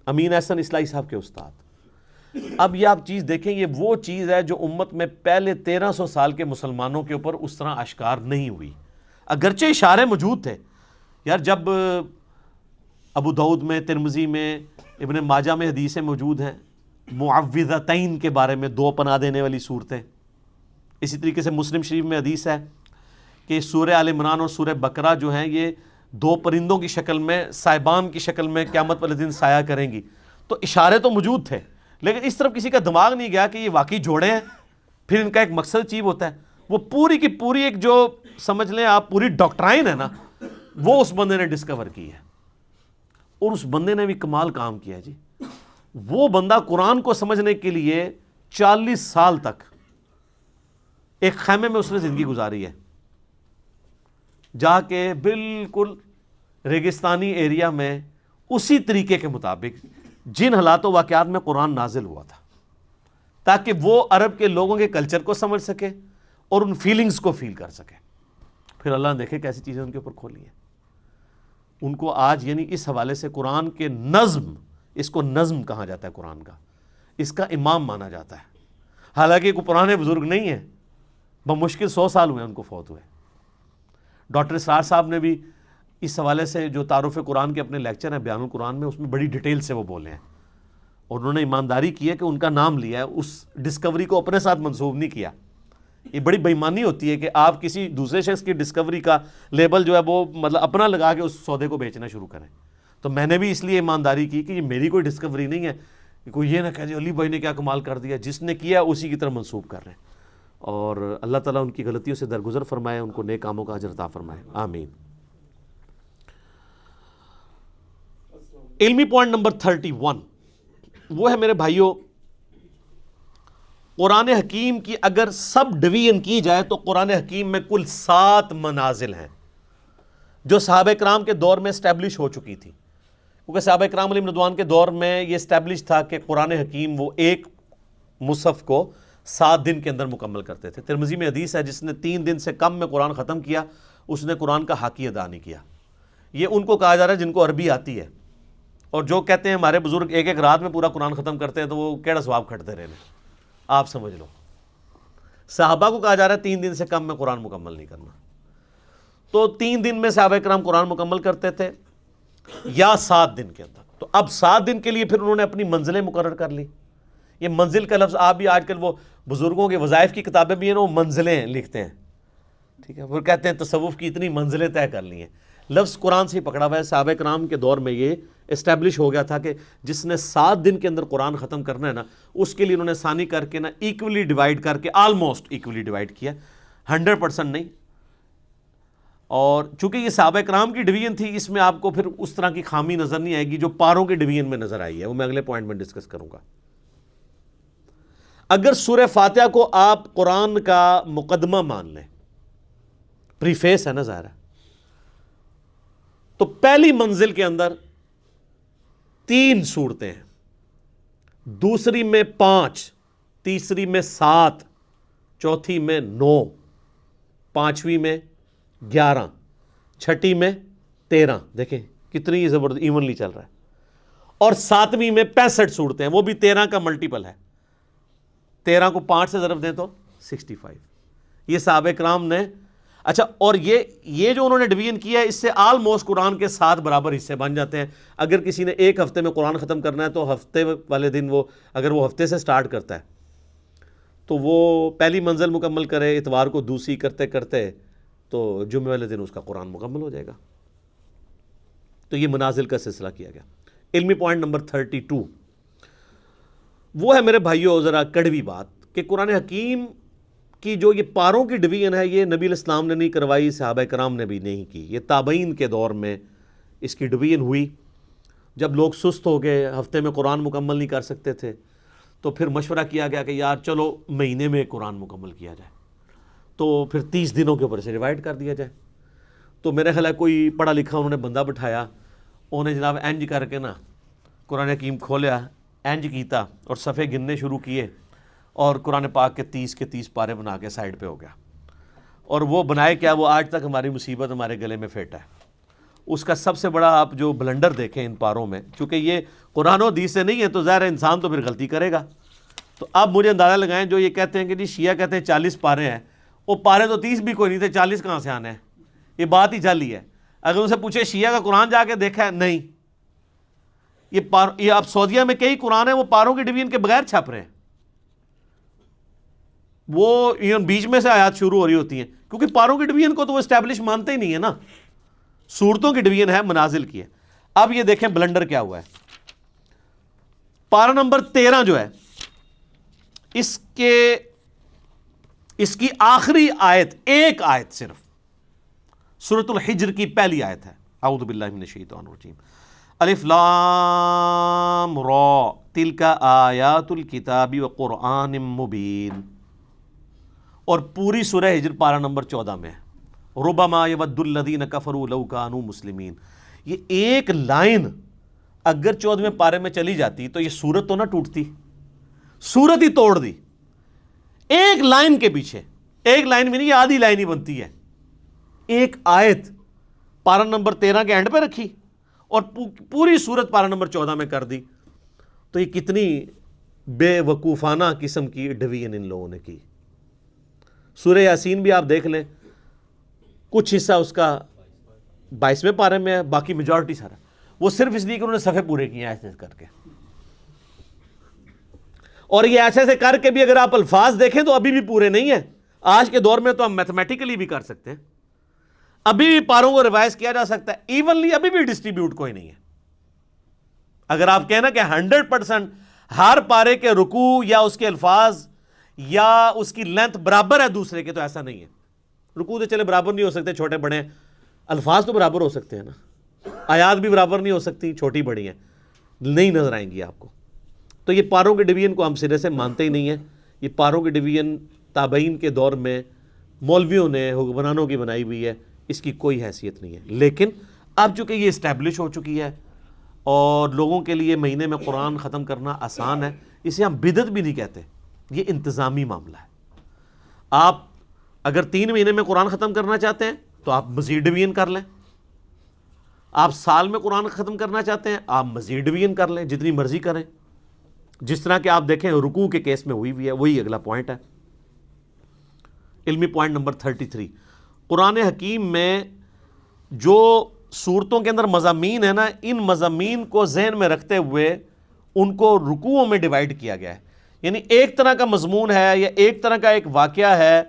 امین احسن اصلاحی صاحب کے استاد۔ اب یہ آپ چیز دیکھیں، یہ وہ چیز ہے جو امت میں پہلے 1300 سال کے مسلمانوں کے اوپر اس طرح اشکار نہیں ہوئی، اگرچہ اشارے موجود تھے۔ یار جب ابو داؤد میں، ترمذی میں، ابن ماجہ میں حدیثیں موجود ہیں معوذتین کے بارے میں، دو پناہ دینے والی صورتیں، اسی طریقے سے مسلم شریف میں حدیث ہے کہ سورہ آل عمران اور سورہ بقرہ جو ہیں یہ دو پرندوں کی شکل میں، صاحبان کی شکل میں قیامت والے دن سایہ کریں گی، تو اشارے تو موجود تھے، لیکن اس طرف کسی کا دماغ نہیں گیا کہ یہ واقعی جوڑے ہیں، پھر ان کا ایک مقصد اچیو ہوتا ہے۔ وہ پوری کی پوری ایک جو سمجھ لیں آپ پوری ڈاکٹرائن ہے نا، وہ اس بندے نے ڈسکور کی ہے، اور اس بندے نے بھی کمال کام کیا ہے جی۔ وہ بندہ قرآن کو سمجھنے کے لیے 40 سال تک ایک خیمے میں اس نے زندگی گزاری ہے، جا کے بالکل ریگستانی ایریا میں اسی طریقے کے مطابق جن حالات و واقعات میں قرآن نازل ہوا تھا، تاکہ وہ عرب کے لوگوں کے کلچر کو سمجھ سکے اور ان فیلنگز کو فیل کر سکے۔ پھر اللہ نے دیکھے کیسی چیزیں ان کے اوپر کھولی ہیں۔ ان کو آج یعنی اس حوالے سے قرآن کے نظم، اس کو نظم کہا جاتا ہے قرآن کا، اس کا امام مانا جاتا ہے، حالانکہ کوئی پرانے بزرگ نہیں ہیں، بمشکل 100 سال ہوئے ان کو فوت ہوئے۔ ڈاکٹر اسرار صاحب نے بھی اس حوالے سے جو تعارف قرآن کے اپنے لیکچر ہیں بیان القرآن میں، اس میں بڑی ڈیٹیل سے وہ بولے ہیں، اور انہوں نے ایمانداری کی ہے کہ ان کا نام لیا ہے، اس ڈسکوری کو اپنے ساتھ منسوب نہیں کیا۔ یہ بڑی بے ایمانی ہوتی ہے کہ آپ کسی دوسرے شخص کی ڈسکوری کا لیبل جو ہے وہ مطلب اپنا لگا کے اس سودے کو بیچنا شروع کریں۔ تو میں نے بھی اس لیے ایمانداری کی کہ یہ میری کوئی ڈسکوری نہیں ہے، کہ کوئی یہ نہ کہہ جی علی بھائی نے کیا کمال کر دیا، جس نے کیا اسی کی طرح منسوب کر رہے ہیں۔ اور اللہ تعالیٰ ان کی غلطیوں سے درگزر فرمائے، ان کو نیک کاموں کا اجر عطا فرمائے، آمین۔ علمی پوائنٹ نمبر 31 وہ ہے میرے بھائیوں، قرآن حکیم کی اگر سب ڈویژن کی جائے تو قرآن حکیم میں کل 7 منازل ہیں جو صحابہ کرام کے دور میں اسٹیبلش ہو چکی تھی، کیونکہ صحابہ کرام علیہم رضوان کے دور میں یہ اسٹیبلش تھا کہ قرآن حکیم وہ ایک مصحف کو 7 دن کے اندر مکمل کرتے تھے۔ ترمذی میں حدیث ہے جس نے 3 دن سے کم میں قرآن ختم کیا اس نے قرآن کا حق ادا نہیں کیا۔ یہ ان کو کہا جا رہا ہے جن کو عربی آتی ہے، اور جو کہتے ہیں ہمارے بزرگ ایک رات میں پورا قرآن ختم کرتے ہیں تو وہ کیڑا ثواب کھٹتے رہنے، آپ سمجھ لو۔ صحابہ کو کہا جا رہا ہے 3 دن سے کم میں قرآن مکمل نہیں کرنا، تو 3 دن میں صحابہ کرام قرآن مکمل کرتے تھے یا 7 دن کے اندر۔ تو اب 7 دن کے لیے پھر انہوں نے اپنی منزلیں مقرر کر لی۔ یہ منزل کا لفظ آپ بھی آج کل وہ بزرگوں کے وظائف کی کتابیں بھی ہیں نا، وہ منزلیں لکھتے ہیں، ٹھیک ہے، وہ کہتے ہیں تصوف کی اتنی منزلیں طے کر لی ہیں، لفظ قرآن سے ہی پکڑا ہوا ہے۔ صحابہ کرام کے دور میں یہ اسٹیبلش ہو گیا تھا کہ جس نے 7 دن کے اندر قرآن ختم کرنا ہے نا، اس کے لیے انہوں نے ثانی کر کے نا ایکولی ڈیوائڈ کر کے، آلموسٹ ایکولی ڈیوائڈ کیا، 100% نہیں۔ اور چونکہ یہ صحابہ کرام کی ڈویژن تھی، اس میں آپ کو پھر اس طرح کی خامی نظر نہیں آئے گی جو پاروں کی ڈویژن میں نظر آئی ہے، وہ میں اگلے پوائنٹ میں ڈسکس کروں گا۔ اگر سورہ فاتحہ کو آپ قرآن کا مقدمہ مان لیں، پریفیس ہے نا ظاہر ہے، تو پہلی منزل کے اندر 3 صورتیں ہیں، دوسری میں 5، تیسری میں 7، چوتھی میں 9، پانچویں میں 11، چھٹی میں 13۔ دیکھیں کتنی زبردست ایونلی چل رہا ہے، اور 7ویں میں 65 صورتیں ہیں، وہ بھی 13 کا ملٹیپل ہے، 13 کو 5 سے ضرب دیں تو 65۔ یہ صحابہ کرام نے، اچھا، اور یہ جو انہوں نے ڈویژن کیا ہے، اس سے آلموسٹ قرآن کے 7 برابر حصے بن جاتے ہیں۔ اگر کسی نے ایک ہفتے میں قرآن ختم کرنا ہے تو ہفتے والے دن وہ، اگر وہ ہفتے سے سٹارٹ کرتا ہے تو وہ پہلی منزل مکمل کرے، اتوار کو دوسری کرتے کرتے تو جمعے والے دن اس کا قرآن مکمل ہو جائے گا۔ تو یہ منازل کا سلسلہ کیا گیا۔ علمی پوائنٹ نمبر 32 وہ ہے میرے بھائیوں ذرا کڑوی بات کہ قرآن حکیم کی جو یہ پاروں کی ڈویژن ہے یہ نبی علیہ السلام نے نہیں کروائی، صحابہ کرام نے بھی نہیں کی، یہ تابعین کے دور میں اس کی ڈویژن ہوئی۔ جب لوگ سست ہو گئے، ہفتے میں قرآن مکمل نہیں کر سکتے تھے، تو پھر مشورہ کیا گیا کہ یار چلو مہینے میں قرآن مکمل کیا جائے، تو پھر 30 دنوں کے اوپر سے ڈیوائڈ کر دیا جائے۔ تو میرے خیال ہے کوئی پڑھا لکھا انہوں نے بندہ بٹھایا، انہوں نے جناب اینج کر کے نا قرآن حکیم کھولیا، اینج کیتا اور صفحے گننے شروع کیے، اور قرآن پاک کے 30 پارے بنا کے سائڈ پہ ہو گیا۔ اور وہ بنائے کیا، وہ آج تک ہماری مصیبت ہمارے گلے میں پھیٹا ہے۔ اس کا سب سے بڑا آپ جو بلنڈر دیکھیں ان پاروں میں، چونکہ یہ قرآن و حدیث سے نہیں ہے تو ظاہر ہے انسان تو پھر غلطی کرے گا۔ تو اب مجھے اندازہ لگائیں جو یہ کہتے ہیں کہ جی شیعہ کہتے ہیں 40 پارے ہیں، وہ پارے تو 30 بھی کوئی نہیں تھے، 40 کہاں سے آنے ہیں؟ یہ بات ہی جعلی ہے۔ اگر ان سے پوچھے شیعہ کا قرآن جا کے دیکھا ہے، نہیں۔ یہ اب سعودیہ میں کئی قرآن ہیں وہ پاروں کی ڈویژن کے بغیر چھپ رہے ہیں، وہ بیچ میں سے آیات شروع ہو رہی ہوتی ہیں، کیونکہ پاروں کی ڈویژن کو تو وہ اسٹیبلش مانتے ہی نہیں ہے نا، صورتوں کی ڈویژن ہے، منازل کی ہے۔ اب یہ دیکھیں بلنڈر کیا ہوا ہے۔ پارہ نمبر 13 جو ہے اس کی آخری آیت، ایک آیت صرف، سورۃ الحجر کی پہلی آیت ہے، اعوذ باللہ من الشیطان الرجیم، الف لام را تلک آیات الکتاب وقرآن مبین، اور پوری سورہ ہجر پارہ نمبر 14 میں ہے، ربما یود الذین کفروا لو کانوا مسلمین۔ یہ ایک لائن اگر 14ویں پارے میں چلی جاتی تو یہ سورت تو نہ ٹوٹتی، سورت ہی توڑ دی۔ ایک لائن کے پیچھے، ایک لائن بھی نہیں، یہ آدھی لائن ہی بنتی ہے۔ ایک آیت پارہ نمبر 13 کے اینڈ پہ رکھی اور پوری سورت پارہ نمبر 14 میں کر دی۔ تو یہ کتنی بے وقوفانہ قسم کی ڈویژن ان لوگوں نے کی۔ سورہ یاسین بھی آپ دیکھ لیں، کچھ حصہ اس کا 22ویں پارے میں ہے، باقی میجورٹی سارا وہ صرف اس لیے کہ انہوں نے صفحے پورے کیے ہیں ایسے کر کے۔ اور یہ ایسے ایسے کر کے بھی اگر آپ الفاظ دیکھیں تو ابھی بھی پورے نہیں ہیں۔ آج کے دور میں تو ہم میتھمیٹیکلی بھی کر سکتے ہیں، ابھی بھی پاروں کو ریوائز کیا جا سکتا ہے، ایونلی ابھی بھی ڈسٹریبیوٹ کوئی نہیں ہے۔ اگر آپ کہنا کہ 100% ہر پارے کے رکوع یا اس کے الفاظ یا اس کی لینتھ برابر ہے دوسرے کے، تو ایسا نہیں ہے۔ رکوع تو چلے برابر نہیں ہو سکتے، چھوٹے بڑے ہیں، الفاظ تو برابر ہو سکتے ہیں نا، آیات بھی برابر نہیں ہو سکتی، چھوٹی بڑی ہیں، نہیں نظر آئیں گی آپ کو۔ تو یہ پاروں کے ڈویژن کو ہم سرے سے مانتے ہی نہیں ہیں۔ یہ پاروں کی ڈویژن تابعین کے دور میں مولویوں نے، حکمرانوں کی بنائی ہوئی ہے، اس کی کوئی حیثیت نہیں ہے۔ لیکن اب چونکہ یہ اسٹیبلش ہو چکی ہے اور لوگوں کے لیے مہینے میں قرآن ختم کرنا آسان ہے، اسے ہم بدعت بھی نہیں کہتے، یہ انتظامی معاملہ ہے۔ آپ اگر 3 مہینے میں قرآن ختم کرنا چاہتے ہیں تو آپ مزید ڈویژن کر لیں، آپ سال میں قرآن ختم کرنا چاہتے ہیں آپ مزید ڈویژن کر لیں، جتنی مرضی کریں، جس طرح کہ آپ دیکھیں رکوع کے کیس میں ہوئی بھی ہے۔ وہی اگلا پوائنٹ ہے، علمی پوائنٹ نمبر 33۔ قرآن حکیم میں جو صورتوں کے اندر مضامین ہیں نا، ان مضامین کو ذہن میں رکھتے ہوئے ان کو رکوعوں میں ڈیوائیڈ کیا گیا ہے۔ یعنی ایک طرح کا مضمون ہے یا ایک طرح کا ایک واقعہ ہے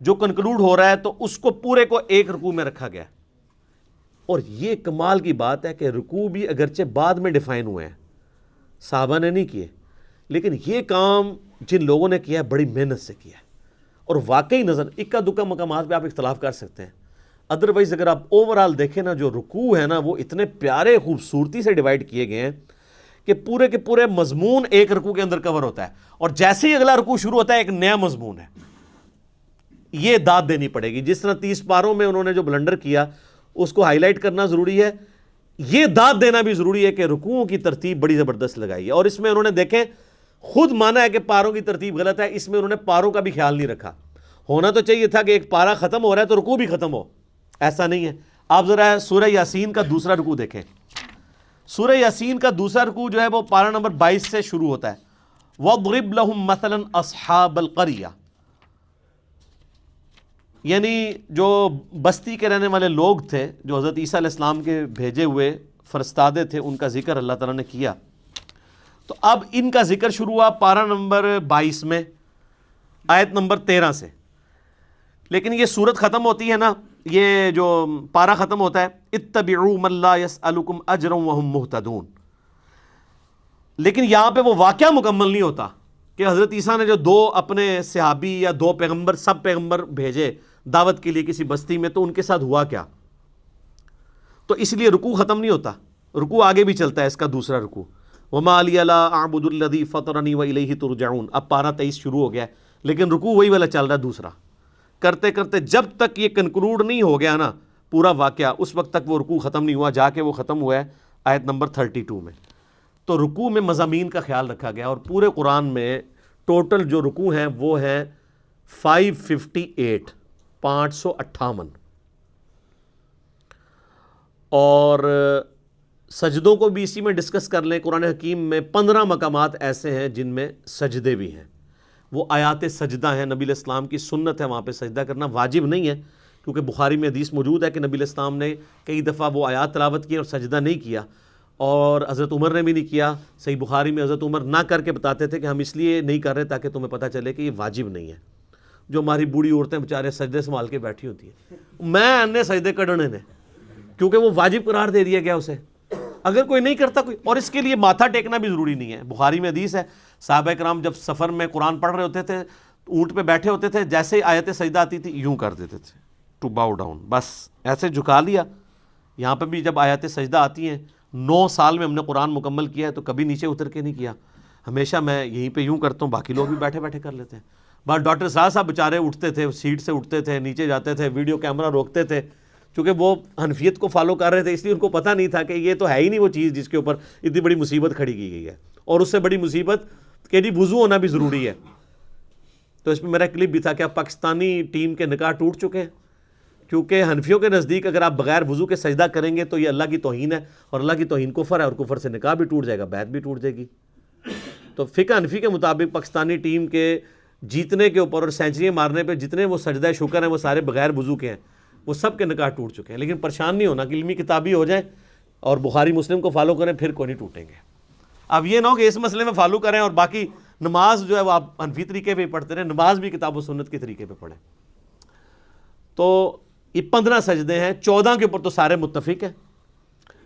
جو کنکلوڈ ہو رہا ہے، تو اس کو پورے کو ایک رکوع میں رکھا گیا ہے۔ اور یہ کمال کی بات ہے کہ رکوع بھی اگرچہ بعد میں ڈیفائن ہوئے ہیں، صحابہ نے نہیں کیے، لیکن یہ کام جن لوگوں نے کیا ہے بڑی محنت سے کیا ہے، اور واقعی نظر اکا دکا مقامات پہ آپ اختلاف کر سکتے ہیں، ادروائز اگر آپ اوورال دیکھیں نا، جو رکوع ہے نا وہ اتنے پیارے خوبصورتی سے ڈیوائیڈ کیے گئے ہیں کہ پورے کے پورے مضمون ایک رکوع کے اندر کور ہوتا ہے، اور جیسے ہی اگلا رکوع شروع ہوتا ہے ایک نیا مضمون ہے۔ یہ داد دینی پڑے گی، جس طرح 30 پاروں میں انہوں نے جو بلنڈر کیا اس کو ہائی لائٹ کرنا ضروری ہے، یہ داد دینا بھی ضروری ہے کہ رکوعوں کی ترتیب بڑی زبردست لگائی ہے۔ اور اس میں انہوں نے دیکھیں خود مانا ہے کہ پاروں کی ترتیب غلط ہے، اس میں انہوں نے پاروں کا بھی خیال نہیں رکھا۔ ہونا تو چاہیے تھا کہ ایک پارہ ختم ہو رہا ہے تو رکوع بھی ختم ہو، ایسا نہیں ہے۔ آپ ذرا سورہ یاسین کا دوسرا رکوع دیکھیں، سورہ یاسین کا دوسرا رکوع جو ہے وہ پارہ نمبر 22 سے شروع ہوتا ہے، وَاضْرِبْ لَهُمْ مَثَلًا أَصْحَابَ الْقَرْيَةِ، یعنی جو بستی کے رہنے والے لوگ تھے جو حضرت عیسیٰ علیہ السلام کے بھیجے ہوئے فرستادے تھے، ان کا ذکر اللہ تعالیٰ نے کیا۔ تو اب ان کا ذکر شروع ہوا پارہ نمبر 22 میں آیت نمبر 13 سے، لیکن یہ سورت ختم ہوتی ہے نا یہ جو پارہ ختم ہوتا ہے اتبعوا من لا يسألكم اجرا وهم مهتدون، لیکن یہاں پہ وہ واقعہ مکمل نہیں ہوتا کہ حضرت عیسیٰ نے جو دو اپنے صحابی یا دو پیغمبر سب پیغمبر بھیجے دعوت کے لیے کسی بستی میں، تو ان کے ساتھ ہوا کیا؟ تو اس لیے رکوع ختم نہیں ہوتا، رکوع آگے بھی چلتا ہے، اس کا دوسرا رکوع وما لی لا اعبد الذی فطرنی والیہ ترجعون، اب پارہ 23 شروع ہو گیا ہے لیکن رکوع وہی والا چل رہا ہے دوسرا، کرتے کرتے جب تک یہ کنکلوڈ نہیں ہو گیا نا پورا واقعہ، اس وقت تک وہ رکوع ختم نہیں ہوا، جا کے وہ ختم ہوا ہے آیت نمبر 32 میں۔ تو رکوع میں مضامین کا خیال رکھا گیا، اور پورے قرآن میں ٹوٹل جو رکوع ہیں وہ ہیں 558 558، اور سجدوں کو بھی اسی میں ڈسکس کر لیں۔ قرآن حکیم میں 15 مقامات ایسے ہیں جن میں سجدے بھی ہیں، وہ آیات سجدہ ہیں، نبی علیہ السلام کی سنت ہے وہاں پہ سجدہ کرنا، واجب نہیں ہے، کیونکہ بخاری میں حدیث موجود ہے کہ نبی علیہ السلام نے کئی دفعہ وہ آیات تلاوت کی اور سجدہ نہیں کیا، اور حضرت عمر نے بھی نہیں کیا۔ صحیح بخاری میں حضرت عمر نہ کر کے بتاتے تھے کہ ہم اس لیے نہیں کر رہے تاکہ تمہیں پتہ چلے کہ یہ واجب نہیں ہے۔ جو ہماری بوڑھی عورتیں بیچارے سجدے سنبھال کے بیٹھی ہوتی ہیں، میں انے سجدے کڈنے نے، کیونکہ وہ واجب قرار دے دیا گیا اسے، اگر کوئی نہیں کرتا کوئی، اور اس کے لیے ماتھا ٹیکنا بھی ضروری نہیں ہے۔ بخاری میں حدیث ہے صحابہ کرام جب سفر میں قرآن پڑھ رہے ہوتے تھے، اونٹ پہ بیٹھے ہوتے تھے، جیسے ہی آیت سجدہ آتی تھی یوں کر دیتے تھے، ٹو باؤ ڈاؤن، بس ایسے جھکا لیا۔ یہاں پہ بھی جب آیات سجدہ آتی ہیں، 9 سال میں ہم نے قرآن مکمل کیا ہے تو کبھی نیچے اتر کے نہیں کیا، ہمیشہ میں یہیں پہ یوں کرتا ہوں، باقی لوگ بھی بیٹھے بیٹھے کر لیتے ہیں۔ بس ڈاکٹر صاحب بیچارے اٹھتے تھے، سیٹ سے اٹھتے تھے، نیچے جاتے تھے، ویڈیو کیمرہ روکتے تھے، چونکہ وہ حنفیت کو فالو کر رہے تھے، اس لیے ان کو پتہ نہیں تھا کہ یہ تو ہے ہی نہیں وہ چیز جس کے اوپر اتنی بڑی مصیبت کھڑی کی گئی ہے، اور اس سے بڑی مصیبت کہ جی وضو ہونا بھی ضروری ہے۔ تو اس میں میرا کلپ بھی تھا کہ اب پاکستانی ٹیم کے نکاح ٹوٹ چکے ہیں، کیونکہ حنفیوں کے نزدیک اگر آپ بغیر وضو کے سجدہ کریں گے تو یہ اللہ کی توہین ہے، اور اللہ کی توہین کفر ہے، اور کفر سے نکاح بھی ٹوٹ جائے گا، بیعت بھی ٹوٹ جائے گی۔ تو فقہ حنفی کے مطابق پاکستانی ٹیم کے جیتنے کے اوپر اور سینچریاں مارنے پہ جتنے وہ سجدہ شکر ہیں وہ سارے بغیر وضو کے ہیں، وہ سب کے نکاح ٹوٹ چکے ہیں۔ لیکن پریشان نہیں ہونا کہ علمی کتابی ہو جائیں اور بخاری مسلم کو فالو کریں، پھر کوئی نہیں ٹوٹیں گے۔ اب یہ نہ ہو کہ اس مسئلے میں فالو کریں اور باقی نماز جو ہے وہ آپ حنفی طریقے پہ پڑھتے رہیں، نماز بھی کتاب و سنت کے طریقے پہ پڑھیں۔ تو یہ 15 سجدے ہیں، 14 کے اوپر تو سارے متفق ہیں۔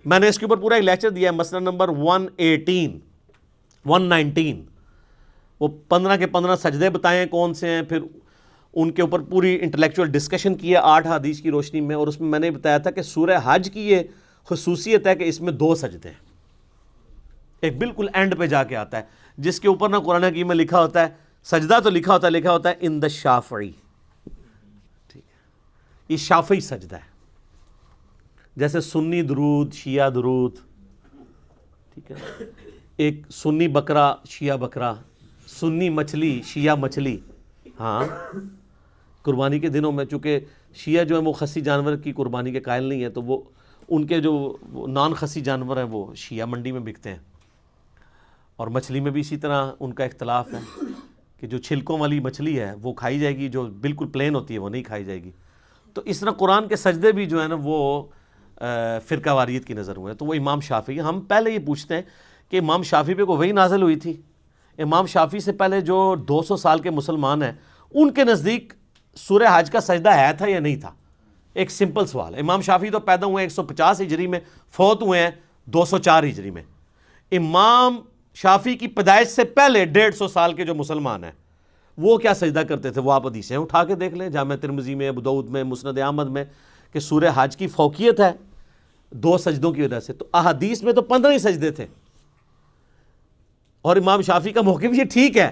میں نے اس کے اوپر پورا ایک لیکچر دیا ہے، مسئلہ نمبر 119، وہ 15 کے 15 سجدے بتائے ہیں کون سے ہیں، پھر ان کے اوپر پوری انٹلیکچوئل ڈسکشن کی ہے 8 حدیث کی روشنی میں، اور اس میں نے بتایا تھا کہ سورہ حج کی یہ خصوصیت ہے کہ اس میں 2 سجدے ہیں، ایک بالکل اینڈ پہ جا کے آتا ہے جس کے اوپر نہ قرآن حکیم میں لکھا ہوتا ہے سجدہ، تو لکھا ہوتا ہے ان دا شافعی، ٹھیک ہے، یہ شافعی سجدہ ہے، جیسے سنی درود، شیعہ درود، ٹھیک ہے، ایک سنی بکرا شیعہ بکرا، سنی مچھلی شیعہ مچھلی۔ ہاں قربانی کے دنوں میں چونکہ شیعہ جو ہے وہ خسی جانور کی قربانی کے قائل نہیں ہے، تو وہ ان کے جو نان خسی جانور ہیں وہ شیعہ منڈی میں بکتے ہیں، اور مچھلی میں بھی اسی طرح ان کا اختلاف ہے کہ جو چھلکوں والی مچھلی ہے وہ کھائی جائے گی، جو بالکل پلین ہوتی ہے وہ نہیں کھائی جائے گی۔ تو اس طرح قرآن کے سجدے بھی جو ہے نا وہ فرقہ واریت کی نظر ہوئے، تو وہ امام شافعی۔ ہم پہلے یہ پوچھتے ہیں کہ امام شافعی پہ کوئی وحی نازل ہوئی تھی؟ امام شافعی سے پہلے جو 200 سال کے مسلمان ہیں ان کے نزدیک سورہ حج کا سجدہ ہے تھا یا نہیں تھا؟ ایک سمپل سوال ہے۔ امام شافعی تو پیدا ہوئے 150 ہجری میں، فوت ہوئے ہیں 204 ہجری میں۔ امام شافعی کی پیدائش سے پہلے 150 سال کے جو مسلمان ہیں وہ کیا سجدہ کرتے تھے؟ وہ آپ حدیثیں اٹھا کے دیکھ لیں، جامع ترمذی میں، ابو داؤد میں، مسند احمد میں، کہ سورہ حج کی فوقیت ہے 2 سجدوں کی وجہ سے۔ تو احادیث میں تو 15 ہی سجدے تھے، اور امام شافعی کا موقف یہ ٹھیک ہے،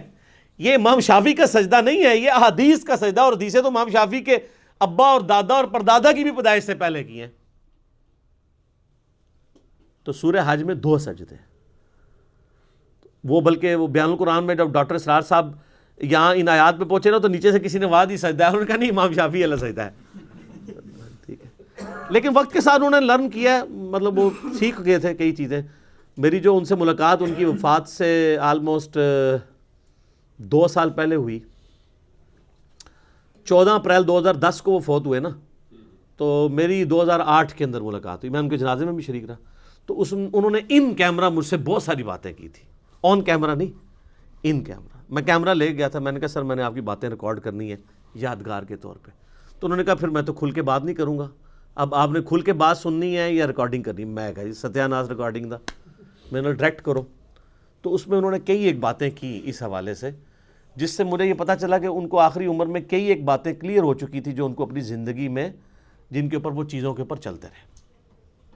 یہ امام شافعی کا سجدہ نہیں ہے، یہ احادیث کا سجدہ، اور حدیثیں تو امام شافعی کے ابا اور دادا اور پردادا کی بھی پیدائش سے پہلے کی ہیں۔ تو سورہ حج میں 2 سجدے، وہ بلکہ وہ بیان القرآن میں جب ڈاکٹر اسرار صاحب یہاں ان آیات پہ پہنچے نا تو نیچے سے کسی نے واد ہی سجدہ ہے، انہوں نے کہا نہیں امام شافعی اللہ سجدہ ہے، ٹھیک ہے، لیکن وقت کے ساتھ انہوں نے لرن کیا ہے، مطلب وہ سیکھ گئے تھے کئی چیزیں۔ میری جو ان سے ملاقات ان کی وفات سے آلموسٹ 2 سال پہلے ہوئی، 14 اپریل 2010 کو وہ فوت ہوئے نا، تو میری 2008 کے اندر ملاقات ہوئی، میں ان کے جنازے میں بھی شریک رہا، تو انہوں نے ان کیمرہ مجھ سے بہت ساری باتیں کی تھی، آن کیمرہ نہیں، ان کیمرہ۔ میں کیمرہ لے گیا تھا، میں نے کہا سر میں نے آپ کی باتیں ریکارڈ کرنی ہے یادگار کے طور پہ، تو انہوں نے کہا پھر میں تو کھل کے بات نہیں کروں گا، اب آپ نے کھل کے بات سننی ہے یا ریکارڈنگ کرنی؟ میں کہا جی ستیہ ناس ریکارڈنگ دا، میں نے ڈائریکٹ کرو۔ تو اس میں انہوں نے کئی ایک باتیں کی اس حوالے سے، جس سے مجھے یہ پتہ چلا کہ ان کو آخری عمر میں کئی ایک باتیں کلیئر ہو چکی تھی جو ان کو اپنی زندگی میں، جن کے اوپر وہ چیزوں کے اوپر چلتے رہے،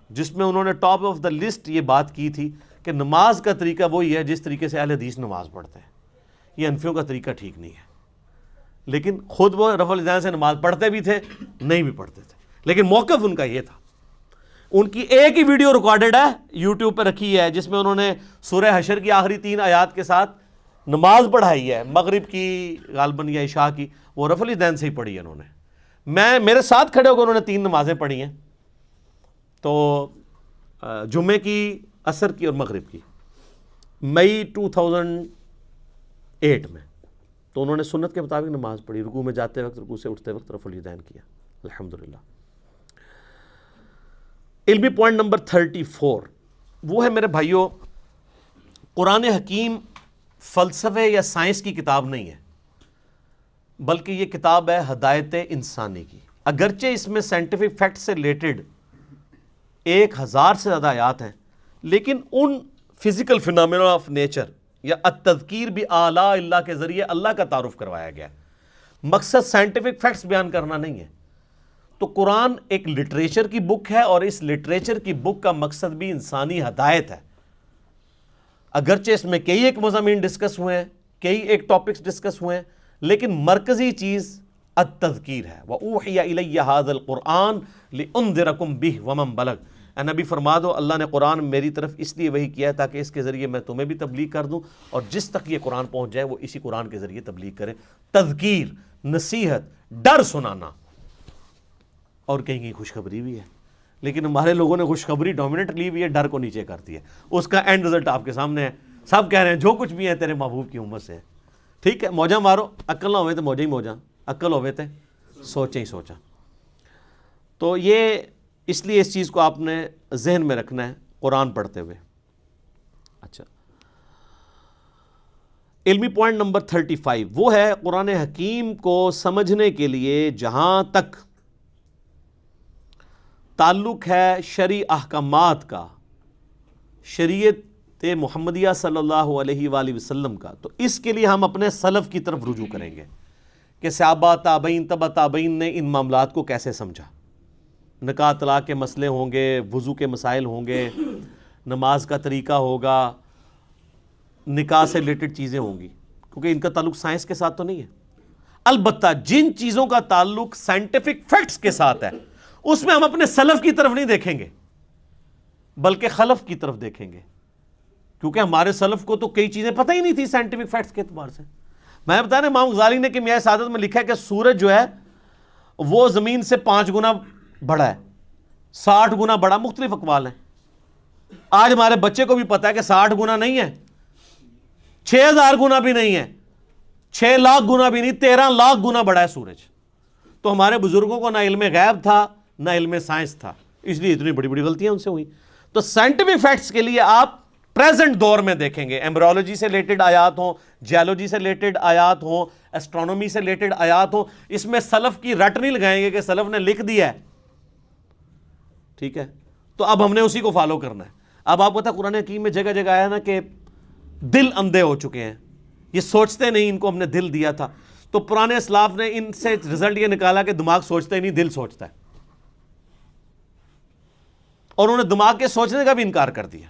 جس میں انہوں نے ٹاپ آف دا لسٹ یہ بات کی تھی کہ نماز کا طریقہ وہی ہے جس طریقے سے اہل حدیث نماز پڑھتے ہیں، یہ حنفیوں کا طریقہ ٹھیک نہیں ہے۔ لیکن خود وہ رفع الیدین سے نماز پڑھتے بھی تھے، نہیں بھی پڑھتے تھے، لیکن موقف ان کا یہ تھا۔ ان کی ایک ہی ویڈیو ریکارڈڈ ہے، یوٹیوب پہ رکھی ہے، جس میں انہوں نے سورہ حشر کی آخری 3 آیات کے ساتھ نماز پڑھائی ہے، مغرب کی غالباً یا عشاء کی، وہ رفع الیدین سے ہی پڑھی ہے انہوں نے۔ میرے ساتھ کھڑے ہو کے انہوں نے 3 نمازیں پڑھی ہیں، تو جمعے کی، عصر کی اور مغرب کی، مئی 2008 میں۔ تو انہوں نے سنت کے مطابق نماز پڑھی، رکوع میں جاتے وقت، رکوع سے اٹھتے وقت رفع الیدین کیا، الحمدللہ۔ علمی پوائنٹ نمبر 34 وہ ہے میرے بھائیوں، قرآن حکیم فلسفے یا سائنس کی کتاب نہیں ہے، بلکہ یہ کتاب ہے ہدایت انسانی کی۔ اگرچہ اس میں سائنٹیفک فیکٹ سے ریلیٹڈ 1000 سے زیادہ آیات ہیں، لیکن ان فزیکل فینامنا آف نیچر یا التذکیر بآلاء اللہ کے ذریعے اللہ کا تعارف کروایا گیا۔ مقصد سائنٹیفک فیکٹس بیان کرنا نہیں ہے۔ تو قرآن ایک لٹریچر کی بک ہے، اور اس لٹریچر کی بک کا مقصد بھی انسانی ہدایت ہے۔ اگرچہ اس میں کئی ایک مضامین ڈسکس ہوئے ہیں، کئی ایک ٹاپکس ڈسکس ہوئے ہیں، لیکن مرکزی چیز التذکیر ہے۔ وَأُوحِيَ إِلَيَّ هَذَا الْقُرْآنُ لِأُنذِرَكُم بِهِ وَمَن بَلَغَ۔ اے نبی فرما دو اللہ نے قرآن میری طرف اس لیے وحی کیا ہے تاکہ اس کے ذریعے میں تمہیں بھی تبلیغ کر دوں، اور جس تک یہ قرآن پہنچ جائے وہ اسی قرآن کے ذریعے تبلیغ کرے۔ تذکیر، نصیحت، ڈر سنانا، اور کہیں کہیں خوشخبری بھی ہے، لیکن ہمارے لوگوں نے خوشخبری ڈومیننٹ لی ہوئی ہے، ڈر کو نیچے کر دیا۔ اس کا اینڈ رزلٹ آپ کے سامنے ہے، سب کہہ رہے ہیں جو کچھ بھی ہے تیرے محبوب کی امت سے ہے۔ ٹھیک ہے، موجہ مارو، عقل نہ ہوئے تو موجہ ہی موجہ، عقل ہوئے تو سوچیں ہی سوچا۔ تو یہ اس لیے اس چیز کو آپ نے ذہن میں رکھنا ہے قرآن پڑھتے ہوئے۔ اچھا، علمی پوائنٹ نمبر 35 وہ ہے قرآن حکیم کو سمجھنے کے لیے جہاں تک تعلق ہے شرعی احکامات کا، شریعت محمدیہ صلی اللہ علیہ وآلہ وسلم کا، تو اس کے لیے ہم اپنے سلف کی طرف رجوع کریں گے کہ صحابہ، تابعین، تبع تابعین نے ان معاملات کو کیسے سمجھا۔ نکاح طلاق کے مسئلے ہوں گے، وضو کے مسائل ہوں گے، نماز کا طریقہ ہوگا، نکاح سے ریلیٹڈ چیزیں ہوں گی، کیونکہ ان کا تعلق سائنس کے ساتھ تو نہیں ہے۔ البتہ جن چیزوں کا تعلق سائنٹیفک فیکٹس کے ساتھ ہے، اس میں ہم اپنے سلف کی طرف نہیں دیکھیں گے بلکہ خلف کی طرف دیکھیں گے، کیونکہ ہمارے سلف کو تو کئی چیزیں پتہ ہی نہیں تھی سائنٹیفک فیکٹس کے اعتبار سے۔ میں بتا رہا امام غزالی نے کہ میاں سعادت میں لکھا ہے کہ سورج جو ہے وہ زمین سے 5 گنا بڑا ہے، 60 گنا بڑا، مختلف اقوال ہیں۔ آج ہمارے بچے کو بھی پتا ہے کہ 60 گنا نہیں ہے، 6000 گنا بھی نہیں ہے، 6 لاکھ گنا بھی نہیں، 13 لاکھ گنا بڑا ہے سورج۔ تو ہمارے بزرگوں کو نہ علم غیب تھا نہ علم سائنس تھا، اس لیے اتنی بڑی بڑی غلطیاں ان سے ہوئی۔ تو سائنٹیفک فیکٹس کے لیے آپ پریزنٹ دور میں دیکھیں گے، ایمبریولوجی سے ریلیٹڈ آیات ہوں، جیولوجی سے ریلیٹڈ آیات ہوں، ایسٹرونومی سے ریلیٹڈ آیات ہوں، اس میں سلف کی رٹ نہیں لگائیں گے کہ سلف نے لکھ دیا ہے، ٹھیک ہے؟ تو اب ہم نے اسی کو فالو کرنا ہے۔ اب آپ پتہ قرآن حکیم میں جگہ جگہ آیا نا کہ دل اندھے ہو چکے ہیں، یہ سوچتے نہیں، ان کو ہم نے دل دیا تھا۔ تو پرانے اسلاف نے ان سے رزلٹ یہ نکالا کہ دماغ سوچتا ہی نہیں، دل سوچتا ہے، اور انہوں نے دماغ کے سوچنے کا بھی انکار کر دیا۔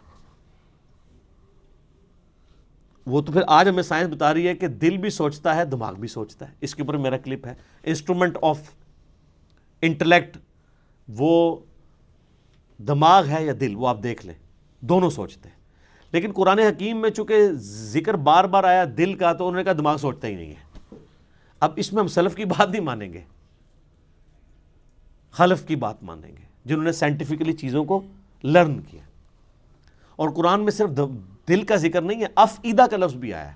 وہ تو پھر آج ہمیں سائنس بتا رہی ہے کہ دل بھی سوچتا ہے، دماغ بھی سوچتا ہے۔ اس کے اوپر میرا کلپ ہے، انسٹرومنٹ آف انٹلیکٹ، وہ دماغ ہے یا دل، وہ آپ دیکھ لیں، دونوں سوچتے ہیں۔ لیکن قرآن حکیم میں چونکہ ذکر بار بار آیا دل کا، تو انہوں نے کہا دماغ سوچتا ہی نہیں ہے۔ اب اس میں ہم سلف کی بات نہیں مانیں گے، خلف کی بات مانیں گے، جنہوں نے سائنٹیفکلی چیزوں کو لرن کیا۔ اور قرآن میں صرف دل کا ذکر نہیں ہے، افئدہ کا لفظ بھی آیا ہے،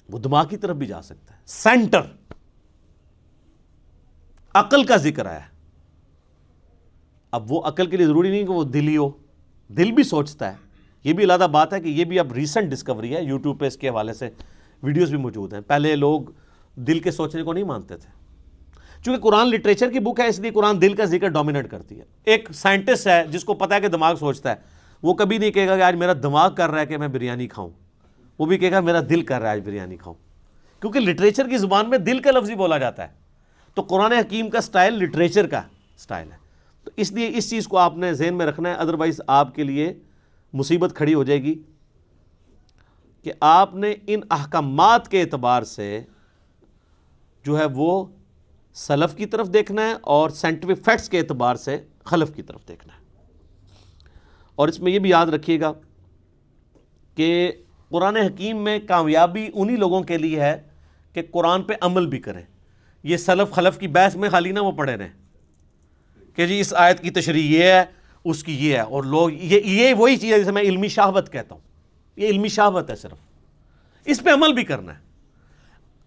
وہ دماغ کی طرف بھی جا سکتا ہے۔ سینٹر، عقل کا ذکر آیا ہے۔ اب وہ عقل کے لیے ضروری نہیں کہ وہ دل ہی ہو، دل بھی سوچتا ہے۔ یہ بھی علیحدہ بات ہے کہ یہ بھی اب ریسنٹ ڈسکوری ہے، یوٹیوب پہ اس کے حوالے سے ویڈیوز بھی موجود ہیں۔ پہلے لوگ دل کے سوچنے کو نہیں مانتے تھے، چونکہ قرآن لٹریچر کی بک ہے اس لیے قرآن دل کا ذکر ڈومینیٹ کرتی ہے. ایک سائنٹسٹ ہے جس کو پتا ہے کہ دماغ سوچتا ہے، وہ کبھی نہیں کہے گا کہ آج میرا دماغ کر رہا ہے کہ میں بریانی کھاؤں، وہ بھی کہے گا میرا دل کر رہا ہے آج بریانی کھاؤں، کیونکہ لٹریچر کی زبان میں دل کا لفظ ہی بولا جاتا ہے. تو قرآن حکیم کا سٹائل لٹریچر کا سٹائل ہے. تو اس لیے اس چیز کو آپ نے ذہن میں رکھنا ہے، ادروائز آپ کے لیے مصیبت کھڑی ہو جائے گی کہ آپ نے ان احکامات کے اعتبار سے جو ہے وہ سلف کی طرف دیکھنا ہے اور سائنٹیفک فیکٹس کے اعتبار سے خلف کی طرف دیکھنا ہے. اور اس میں یہ بھی یاد رکھیے گا کہ قرآن حکیم میں کامیابی انہی لوگوں کے لیے ہے کہ قرآن پہ عمل بھی کریں. یہ سلف خلف کی بحث میں خالی نہ وہ پڑھے رہیں کہ جی اس آیت کی تشریح یہ ہے اس کی یہ ہے، اور لوگ یہ وہی چیز ہے جسے میں علمی شہوت کہتا ہوں. یہ علمی شہوت ہے، صرف اس پہ عمل بھی کرنا ہے.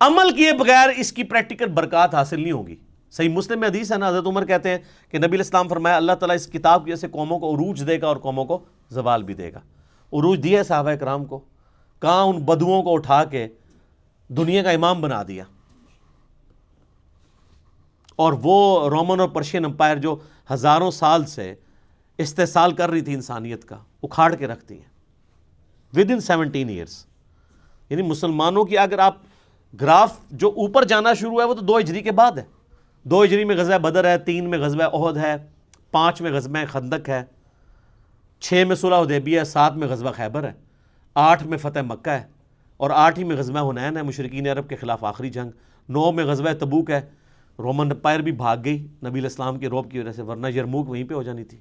عمل کیے بغیر اس کی پریکٹیکل برکات حاصل نہیں ہوگی. صحیح مسلم میں حدیث ہے نا، حضرت عمر کہتے ہیں کہ نبی علیہ السلام فرمایا اللہ تعالیٰ اس کتاب کی وجہ سے قوموں کو عروج دے گا اور قوموں کو زوال بھی دے گا. عروج دیا ہے صحابہ کرام کو، کہاں ان بدوؤں کو اٹھا کے دنیا کا امام بنا دیا، اور وہ رومن اور پرشین امپائر جو ہزاروں سال سے استحصال کر رہی تھی انسانیت کا، اکھاڑ کے رکھتی ہیں ود ان 17 ایئرس. یعنی مسلمانوں کی اگر آپ گراف جو اوپر جانا شروع ہے وہ تو 2 ہجری کے بعد ہے. 2 ہجری میں غزوہ بدر ہے، 3 میں غزوہ احد ہے، 5 میں غزوہ خندق ہے، 6 میں صلح حدیبیہ ہے، 7 میں غزوہ خیبر ہے، 8 میں فتح مکہ ہے، اور 8 ہی میں غزوہ حنین ہے مشرکین عرب کے خلاف آخری جنگ. 9 میں غزوہ تبوک ہے. رومن امپائر بھی بھاگ گئی نبی علیہ السلام کے رعب کی وجہ سے، ورنہ یرموک وہیں پہ ہو جانی تھی.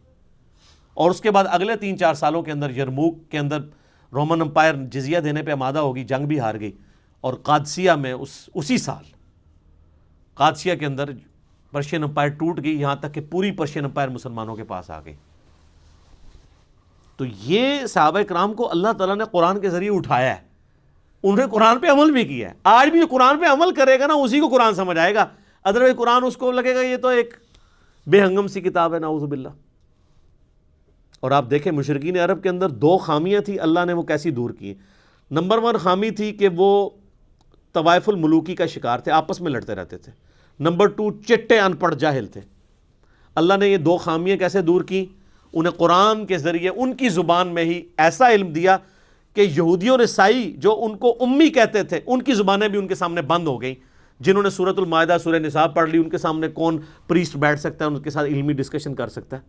اور اس کے بعد اگلے 3-4 سالوں کے اندر یرموک کے اندر رومن امپائر جزیہ دینے پہ آمادہ ہوگی، جنگ بھی ہار گئی. اور قادسیہ میں اسی سال قادسیہ کے اندر پرشین امپائر ٹوٹ گئی، یہاں تک کہ پوری پرشین امپائر مسلمانوں کے پاس آ گئی. تو یہ صحابہ کرام کو اللہ تعالیٰ نے قرآن کے ذریعے اٹھایا ہے، انہوں نے قرآن پہ عمل بھی کیا ہے. آج بھی جو قرآن پہ عمل کرے گا نا اسی کو قرآن سمجھ آئے گا، ادروائز قرآن اس کو لگے گا یہ تو ایک بے ہنگم سی کتاب ہے، نعوذ باللہ. اور آپ دیکھیں مشرکین عرب کے اندر 2 خامیاں تھیں، اللہ نے وہ کیسی دور کی. نمبر 1 خامی تھی کہ وہ طوائف الملوکی کا شکار تھے، آپس میں لڑتے رہتے تھے. نمبر 2 چٹے ان پڑھ جاہل تھے. اللہ نے یہ 2 خامیاں کیسے دور کی؟ انہیں قرآن کے ذریعے ان کی زبان میں ہی ایسا علم دیا کہ یہودیوں نے سائی جو ان کو امی کہتے تھے ان کی زبانیں بھی ان کے سامنے بند ہو گئیں. جنہوں نے سورۃ المائدہ سورہ نساء پڑھ لی ان کے سامنے کون پریسٹ بیٹھ سکتا ہے، ان کے ساتھ علمی ڈسکشن کر سکتا ہے.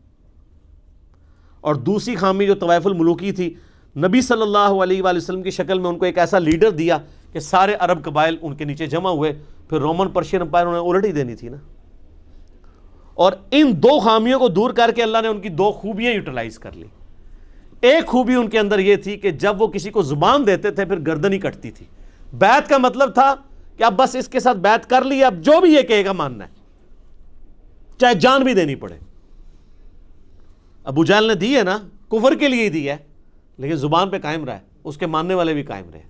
اور دوسری خامی جو طوائف الملوکی تھی، نبی صلی اللہ علیہ وآلہ وسلم کی شکل میں ان کو ایک ایسا لیڈر دیا کہ سارے عرب قبائل ان کے نیچے جمع ہوئے. پھر رومن پرشین امپائر انہیں الٹ ہی دینی تھی نا. اور ان 2 خامیوں کو دور کر کے اللہ نے ان کی 2 خوبیاں یوٹیلائز کر لی. ایک خوبی ان کے اندر یہ تھی کہ جب وہ کسی کو زبان دیتے تھے پھر گردن ہی کٹتی تھی. بیعت کا مطلب تھا کہ اب بس اس کے ساتھ بیعت کر لی، اب جو بھی یہ کہے گا ماننا ہے، چاہے جان بھی دینی پڑے. ابو جہل نے دی ہے نا، کفر کے لیے ہی دی ہے، لیکن زبان پہ قائم رہا ہے، اس کے ماننے والے بھی قائم رہے.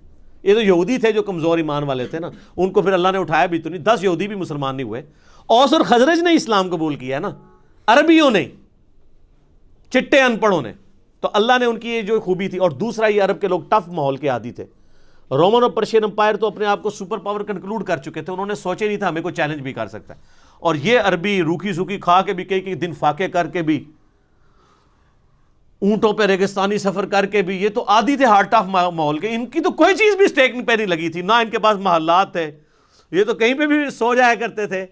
یہ تو یہودی تھے جو کمزور ایمان والے تھے نا، ان کو پھر اللہ نے اٹھایا بھی تو نہیں. 10 یہودی بھی مسلمان نہیں ہوئے. اوس اور خزرج نے اسلام قبول کیا نا، عربیوں نے، چٹے ان پڑھوں نے. تو اللہ نے ان کی یہ جو خوبی تھی. اور دوسرا یہ عرب کے لوگ ٹف ماحول کے عادی تھے. رومن اور پرشین امپائر تو اپنے آپ کو سپر پاور کنکلوڈ کر چکے تھے، انہوں نے سوچے نہیں تھا ہمیں کوئی چیلنج بھی کر سکتا ہے. اور یہ عربی روکھی سوکھی کھا کے بھی کئی دن فاقے کر کے بھی، اونٹوں پہ ریگستانی سفر کر کے بھی، یہ تو عادی تھے ہارٹ آف ماحول کے. ان کی تو کوئی چیز بھی اسٹیک پہ نہیں لگی تھی، نہ ان کے پاس محلات تھے، یہ تو کہیں پہ بھی سو جایا کرتے تھے.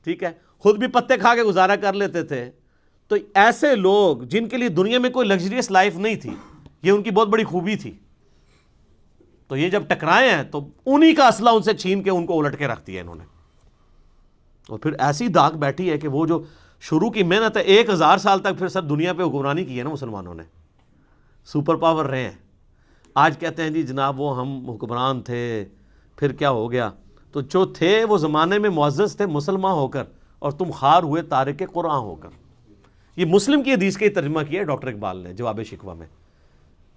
ٹھیک ہے، خود بھی پتے کھا کے گزارا کر لیتے تھے. تو ایسے لوگ جن کے لیے دنیا میں کوئی لگژریس لائف نہیں تھی، یہ ان کی بہت بڑی خوبی تھی. تو یہ جب ٹکرائے ہیں تو انہی کا اسلحہ ان سے چھین کے ان کو الٹ کے رکھ دیا انہوں نے. اور پھر ایسی داغ بیٹھی ہے کہ وہ جو شروع کی محنت ہے 1000 سال تک پھر سر دنیا پہ حکمرانی کی ہے نا مسلمانوں نے، سپر پاور رہے ہیں. آج کہتے ہیں جی جناب وہ ہم حکمران تھے پھر کیا ہو گیا. تو جو تھے وہ زمانے میں معزز تھے مسلمان ہو کر، اور تم خار ہوئے تارک قرآن ہو کر. یہ مسلم کی حدیث کا ترجمہ کیا ہے ڈاکٹر اقبال نے جواب شکوہ میں،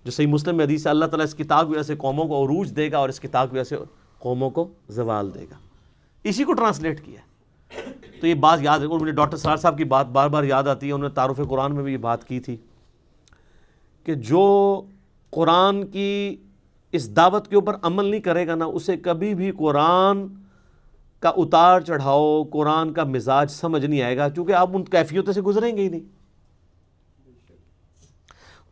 جو صحیح مسلم میں حدیث ہے اللہ تعالیٰ اس کتاب کی وجہ سے قوموں کو عروج دے گا اور اس کتاب کی وجہ سے قوموں کو زوال دے گا. اسی کو ٹرانسلیٹ کیا ہے. تو یہ بات یاد رکھو. مجھے ڈاکٹر سرار صاحب کی بات بار بار یاد آتی ہے، انہوں نے تعارف قرآن میں بھی یہ بات کی تھی کہ جو قرآن کی اس دعوت کے اوپر عمل نہیں کرے گا نا، اسے کبھی بھی قرآن کا اتار چڑھاؤ، قرآن کا مزاج سمجھ نہیں آئے گا، کیونکہ آپ ان کیفیتوں سے گزریں گے ہی نہیں۔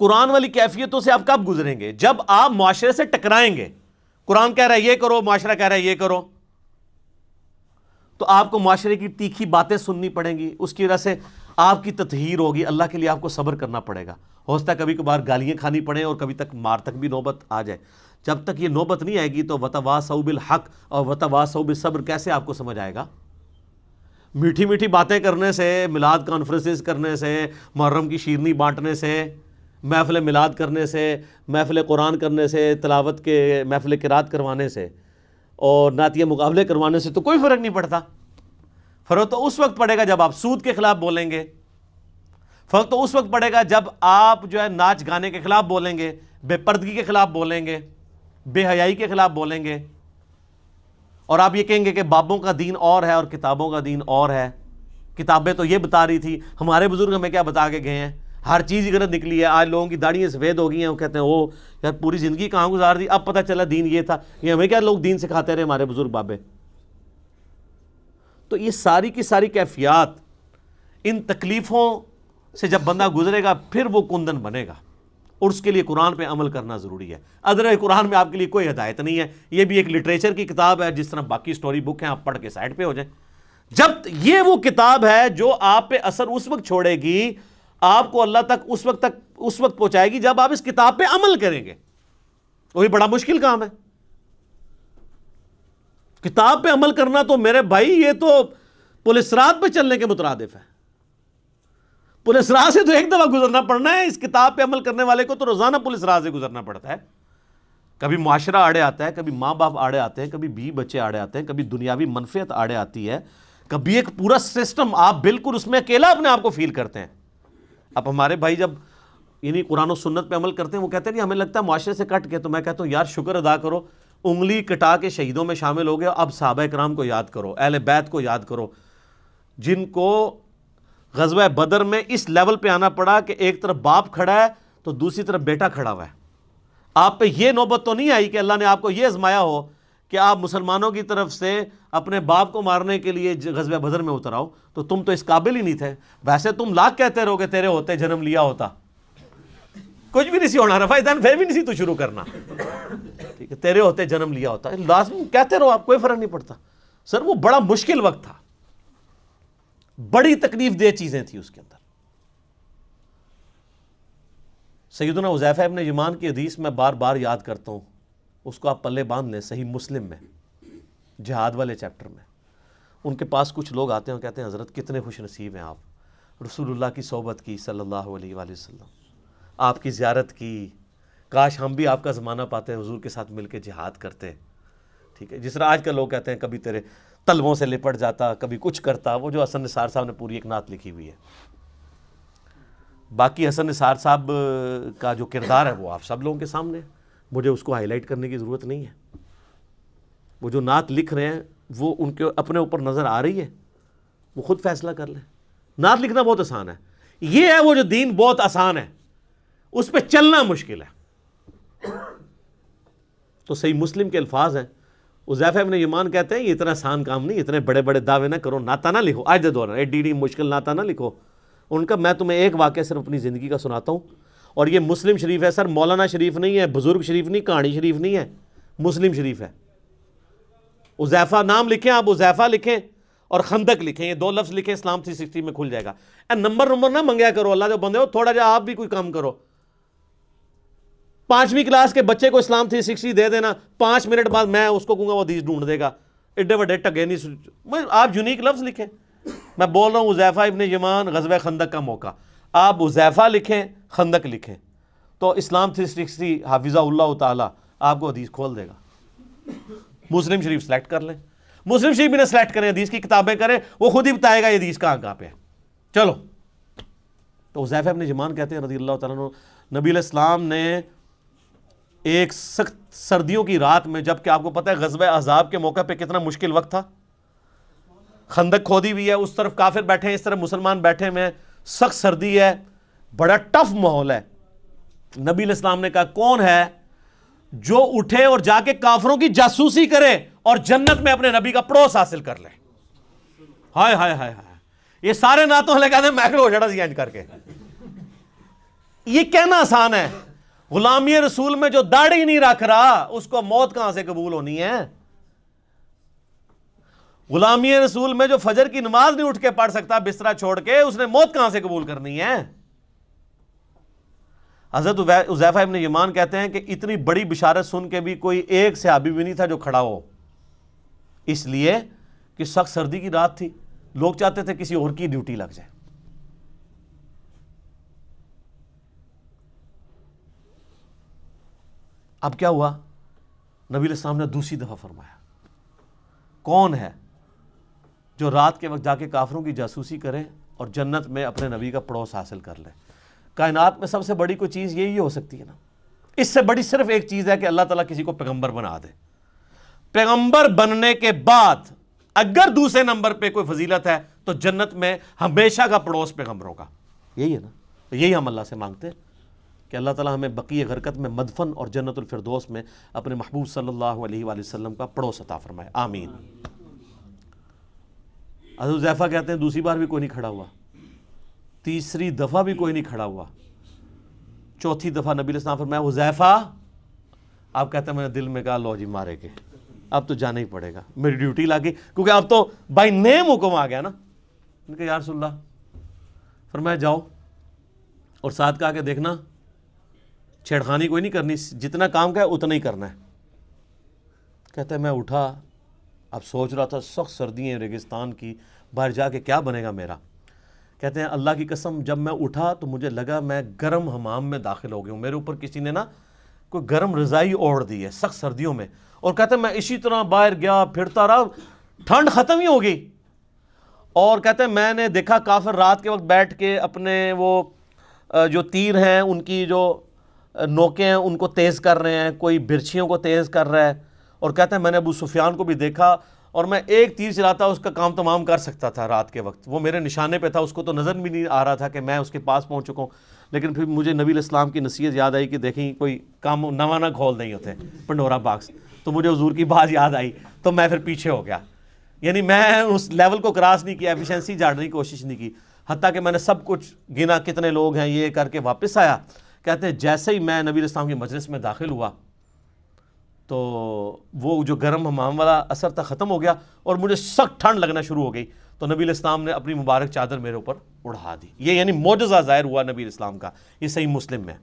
قرآن والی کیفیتوں سے آپ کب گزریں گے؟ جب آپ معاشرے سے ٹکرائیں گے۔ قرآن کہہ رہا ہے یہ کرو، معاشرہ کہہ رہا ہے یہ کرو، تو آپ کو معاشرے کی تیکھی باتیں سننی پڑیں گی، اس کی وجہ سے آپ کی تطہیر ہوگی، اللہ کے لیے آپ کو صبر کرنا پڑے گا، ہو سکتا ہے کبھی کبھار گالیاں کھانی پڑیں اور کبھی تک مار تک بھی نوبت آ جائے۔ جب تک یہ نوبت نہیں آئے گی تو وتواصوا بالحق اور وتواصوا بالصبر کیسے آپ کو سمجھ آئے گا؟ میٹھی میٹھی باتیں کرنے سے، میلاد کانفرنسز کرنے سے، محرم کی شیرنی بانٹنے سے، محفل میلاد کرنے سے، محفل قرآن کرنے سے، تلاوت کے محفل قرات کروانے سے اور نعتیہ مقابلے کروانے سے تو کوئی فرق نہیں پڑتا۔ فرق تو اس وقت پڑے گا جب آپ سود کے خلاف بولیں گے، فرق تو اس وقت پڑے گا جب آپ جو ہے ناچ گانے کے خلاف بولیں گے، بے پردگی کے خلاف بولیں گے، بے حیائی کے خلاف بولیں گے، اور آپ یہ کہیں گے کہ بابوں کا دین اور ہے اور کتابوں کا دین اور ہے۔ کتابیں تو یہ بتا رہی تھی، ہمارے بزرگ ہمیں کیا بتا کے گئے ہیں؟ ہر چیز غلط نکلی ہے۔ آج لوگوں کی داڑھیاں سفید ہو گئی ہیں، وہ کہتے ہیں او یار پوری زندگی کہاں گزار دی، اب پتہ چلا دین یہ تھا۔ یہ ہمیں کیا لوگ دین سکھاتے رہے ہمارے بزرگ بابے؟ تو یہ ساری کی ساری کیفیات، ان تکلیفوں سے جب بندہ گزرے گا پھر وہ کندن بنے گا، اور اس کے لیے قرآن پہ عمل کرنا ضروری ہے۔ ادر قرآن میں آپ کے لیے کوئی ہدایت نہیں ہے، یہ بھی ایک لٹریچر کی کتاب ہے، جس طرح باقی سٹوری بک ہیں، آپ پڑھ کے سائڈ پہ ہو جائیں۔ جب یہ وہ کتاب ہے جو آپ پہ اثر اس وقت چھوڑے گی، آپ کو اللہ تک اس وقت پہنچائے گی جب آپ اس کتاب پہ عمل کریں گے۔ وہی بڑا مشکل کام ہے، کتاب پہ عمل کرنا تو میرے بھائی یہ تو پولیس رات پہ چلنے کے مترادف ہے۔ پولیس راہ سے تو ایک دفعہ گزرنا پڑنا ہے، اس کتاب پہ عمل کرنے والے کو تو روزانہ پولیس راہ سے گزرنا پڑتا ہے۔ کبھی معاشرہ آڑے آتا ہے، کبھی ماں باپ آڑے آتے ہیں، کبھی بیوی بچے آڑے آتے ہیں، کبھی دنیاوی منفعت آڑے آتی ہے، کبھی ایک پورا سسٹم، آپ بالکل اس میں اکیلا اپنے آپ کو فیل کرتے ہیں۔ اب ہمارے بھائی جب یعنی قرآن و سنت پہ عمل کرتے ہیں، وہ کہتے ہیں ہمیں لگتا ہے معاشرے سے کٹ کے، تو میں کہتا ہوں یار شکر ادا کرو، انگلی کٹا کے شہیدوں میں شامل ہو گئے۔ اب صحابہ کرام کو یاد کرو، اہل بیت کو یاد کرو، جن کو غزوہ بدر میں اس لیول پہ آنا پڑا کہ ایک طرف باپ کھڑا ہے تو دوسری طرف بیٹا کھڑا ہوا ہے۔ آپ پہ یہ نوبت تو نہیں آئی کہ اللہ نے آپ کو یہ آزمایا ہو کہ آپ مسلمانوں کی طرف سے اپنے باپ کو مارنے کے لیے غزوہ بدر میں اتر آؤ، تو تم تو اس قابل ہی نہیں تھے۔ ویسے تم لاکھ کہتے رہو کہ تیرے ہوتے جنم لیا ہوتا، کچھ بھی نہیں سی ہونا، رفع دین پھر بھی نہیں سی تو شروع کرنا، ٹھیک ہے، تیرے ہوتے جنم لیا ہوتا، لازم کہتے رہو، آپ کوئی فرق نہیں پڑتا۔ سر وہ بڑا مشکل وقت تھا، بڑی تکلیف دہ چیزیں تھیں اس کے اندر۔ سیدنا حذیفہ ابن یمان کی حدیث میں بار بار یاد کرتا ہوں، اس کو آپ پلے باندھ لیں، صحیح مسلم میں جہاد والے چیپٹر میں۔ ان کے پاس کچھ لوگ آتے ہیں اور کہتے ہیں حضرت کتنے خوش نصیب ہیں آپ، رسول اللہ کی صحبت کی صلی اللہ علیہ وآلہ وسلم، آپ کی زیارت کی، کاش ہم بھی آپ کا زمانہ پاتے ہیں، حضور کے ساتھ مل کے جہاد کرتے، ٹھیک ہے۔ جس طرح آج کل لوگ کہتے ہیں کبھی تیرے تلووں سے لپٹ جاتا، کبھی کچھ کرتا، وہ جو حسن نثار صاحب نے پوری ایک نعت لکھی ہوئی ہے۔ باقی حسن نثار صاحب کا جو کردار ہے وہ آپ سب لوگوں کے سامنے ہے، مجھے اس کو ہائی لائٹ کرنے کی ضرورت نہیں ہے۔ وہ جو نعت لکھ رہے ہیں وہ ان کے اپنے اوپر نظر آ رہی ہے، وہ خود فیصلہ کر لیں۔ نعت لکھنا بہت آسان ہے، یہ ہے وہ جو دین بہت آسان ہے، اس پہ چلنا مشکل ہے۔ تو صحیح مسلم کے الفاظ ہیں، حذیفہ ابن یمان کہتے ہیں یہ اتنا آسان کام نہیں، اتنے بڑے بڑے دعوے نہ کرو، نعتہ نہ لکھو، آج دے دور ایڈی مشکل نعتہ نہ لکھو۔ ان کا میں تمہیں ایک واقعہ صرف اپنی زندگی کا سناتا ہوں، اور یہ مسلم شریف ہے سر، مولانا شریف نہیں ہے، بزرگ شریف نہیں، کہانی شریف نہیں ہے، مسلم شریف ہے۔ حذیفہ نام لکھیں آپ، حذیفہ لکھیں اور خندق لکھیں، یہ دو لفظ لکھیں، اسلام 360 میں کھل جائے گا۔ نمبر نہ منگیا کرو، اللہ جو بندے ہو تھوڑا جا آپ بھی کوئی کام کرو۔ 5ویں کلاس کے بچے کو اسلام 360 دے دینا، 5 منٹ بعد میں اس کو کہوں گا وہ حدیث ڈھونڈ دے گا، ایڈے وڈے ٹگے نہیں۔ آپ یونیک لفظ لکھیں، میں بول رہا ہوں حذیفہ ابن یمان غزوہ خندق کا موقع، آپ حذیفہ لکھیں، خندق لکھیں، تو اسلام 360 حافظہ اللہ تعالیٰ آپ کو حدیث کھول دے گا۔ مسلم شریف سلیکٹ کر لیں، مسلم شریف بھی نہ سلیکٹ کریں، حدیث کی کتابیں کریں، وہ خود ہی بتائے گا یہ حدیث کہاں پہ ہے۔ چلو، تو حذیفہ ابن یمان کہتے ہیں رضی اللہ تعالیٰ عنہ، نبی علیہ السلام نے ایک سخت سردیوں کی رات میں، جب کہ آپ کو پتہ ہے غزوہ احزاب کے موقع پہ کتنا مشکل وقت تھا، خندق کھودی ہوئی ہے، اس طرف کافر بیٹھے ہیں، اس طرف مسلمان بیٹھے ہوئے ہیں، سخت سردی ہے، بڑا ٹف ماحول ہے۔ نبی علیہ السلام نے کہا کون ہے جو اٹھے اور جا کے کافروں کی جاسوسی کرے اور جنت میں اپنے نبی کا پڑوس حاصل کر لے. ہائے ہائے ہائے ہائے, یہ سارے نعتوں لے کہتے ہیں میکرو ہو جڑا سی اینج کر کے. یہ کہنا آسان ہے, غلامی رسول میں جو داڑھی نہیں رکھ رہا اس کو موت کہاں سے قبول ہونی ہے؟ غلامی رسول میں جو فجر کی نماز نہیں اٹھ کے پڑھ سکتا بسترا چھوڑ کے, اس نے موت کہاں سے قبول کرنی ہے؟ حضرت حذیفہ ابن یمان کہتے ہیں کہ اتنی بڑی بشارت سن کے بھی کوئی ایک صحابی بھی نہیں تھا جو کھڑا ہو, اس لیے کہ سخت سردی کی رات تھی, لوگ چاہتے تھے کسی اور کی ڈیوٹی لگ جائے. اب کیا ہوا؟ نبی علیہ السلام نے دوسری دفعہ فرمایا, کون ہے جو رات کے وقت جا کے کافروں کی جاسوسی کرے اور جنت میں اپنے نبی کا پڑوس حاصل کر لے؟ کائنات میں سب سے بڑی کوئی چیز یہی ہو سکتی ہے نا. اس سے بڑی صرف ایک چیز ہے کہ اللہ تعالیٰ کسی کو پیغمبر بنا دے. پیغمبر بننے کے بعد اگر دوسرے نمبر پہ کوئی فضیلت ہے تو جنت میں ہمیشہ کا پڑوس پیغمبروں کا. یہی ہے نا, یہی ہم اللہ سے مانگتے ہیں کہ اللہ تعالیٰ ہمیں بقیہ غرقت میں مدفن اور جنت الفردوس میں اپنے محبوب صلی اللہ علیہ وآلہ وسلم کا پڑوس عطا فرمائے, آمین. حضرت حذیفہ کہتے ہیں دوسری بار بھی کوئی نہیں کھڑا ہوا, تیسری دفعہ بھی کوئی نہیں کھڑا ہوا, چوتھی دفعہ نبی علیہ السلام فرمایا حذیفہ. آپ کہتے ہیں میں نے دل میں کہا لو جی مارے کے, اب تو جانا ہی پڑے گا, میری ڈیوٹی لگی, کیونکہ اب تو بائی نیم حکم آ گیا نا. ان کہ یا رسول اللہ, فرمایا جاؤ, اور ساتھ کہا کہ دیکھنا چھیڑخانی کوئی نہیں کرنی, جتنا کام کا ہے اتنا ہی کرنا ہے. کہتے ہیں میں اٹھا, اب سوچ رہا تھا سخت سردی ہیں ریگستان کی, باہر جا کے کیا بنے گا میرا. کہتے ہیں اللہ کی قسم جب میں اٹھا تو مجھے لگا میں گرم حمام میں داخل ہو گیا ہوں, میرے اوپر کسی نے نا کوئی گرم رضائی اوڑھ دی ہے سخت سردیوں میں. اور کہتے ہیں میں اسی طرح باہر گیا پھرتا رہا, ٹھنڈ ختم ہی ہو گئی. اور کہتے ہیں میں نے دیکھا کافر رات کے وقت بیٹھ کے اپنے وہ جو تیر ہیں ان کی جو نوکیں ہیں ان کو تیز کر رہے ہیں, کوئی برچھیوں کو تیز کر رہا ہے. اور کہتے ہیں میں نے ابو سفیان کو بھی دیکھا, اور میں ایک تیر چلاتا اس کا کام تمام کر سکتا تھا رات کے وقت, وہ میرے نشانے پہ تھا, اس کو تو نظر بھی نہیں آ رہا تھا کہ میں اس کے پاس پہنچ چکا ہوں. لیکن پھر مجھے نبی علیہ السلام کی نصیحت یاد آئی کہ دیکھیں کوئی کام نواں نہ کھول نہیں ہوتے پنڈورا باکس, تو مجھے حضور کی بات یاد آئی تو میں پھر پیچھے ہو گیا. یعنی میں اس لیول کو کراس نہیں کیا, ایفیشنسی جھاڑنے کی کوشش نہیں کی, حتیٰ کہ میں نے سب کچھ گنا کتنے لوگ ہیں یہ کر کے واپس آیا. کہتے ہیں جیسے ہی میں نبی علیہ السلام کی مجلس میں داخل ہوا تو وہ جو گرم حمام والا اثر تھا ختم ہو گیا اور مجھے سخت ٹھنڈ لگنا شروع ہو گئی. تو نبی علیہ السلام نے اپنی مبارک چادر میرے اوپر اڑا دی. یہ یعنی معجزہ ظاہر ہوا نبی علیہ السلام کا, یہ صحیح مسلم میں.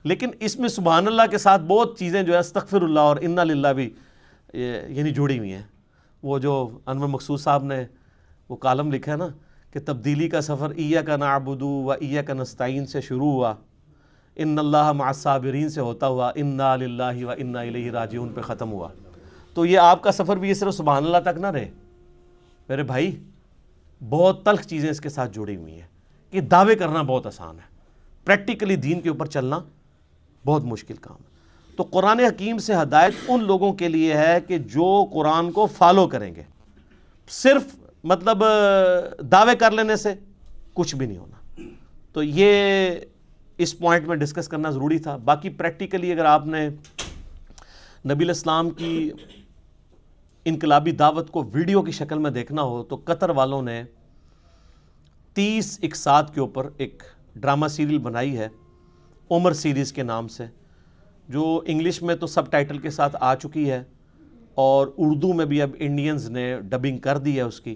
لیکن اس میں سبحان اللہ کے ساتھ بہت چیزیں جو ہے استغفر اللہ اور انا للہ بھی یعنی جڑی ہوئی ہیں. وہ جو انور مقصود صاحب نے وہ کالم لکھا ہے نا کہ تبدیلی کا سفر ایاک نعبد و ایاک نستعین سے شروع ہوا, ان اللہ مع الصابرین سے ہوتا ہوا انا للہ و انا الیہ راجعون پہ ختم ہوا. تو یہ آپ کا سفر بھی یہ صرف سبحان اللہ تک نہ رہے میرے بھائی, بہت تلخ چیزیں اس کے ساتھ جڑی ہوئی ہیں. کہ دعوے کرنا بہت آسان ہے, پریکٹیکلی دین کے اوپر چلنا بہت مشکل کام ہے. تو قرآن حکیم سے ہدایت ان لوگوں کے لیے ہے کہ جو قرآن کو فالو کریں گے. صرف مطلب دعوے کر لینے سے کچھ بھی نہیں ہونا. تو یہ اس پوائنٹ میں ڈسکس کرنا ضروری تھا. باقی پریکٹیکلی اگر آپ نے نبی علیہ السلام کی انقلابی دعوت کو ویڈیو کی شکل میں دیکھنا ہو تو قطر والوں نے 30 اقساط کے اوپر ایک ڈرامہ سیریل بنائی ہے عمر سیریز کے نام سے, جو انگلش میں تو سب ٹائٹل کے ساتھ آ چکی ہے اور اردو میں بھی اب انڈینز نے ڈبنگ کر دی ہے اس کی.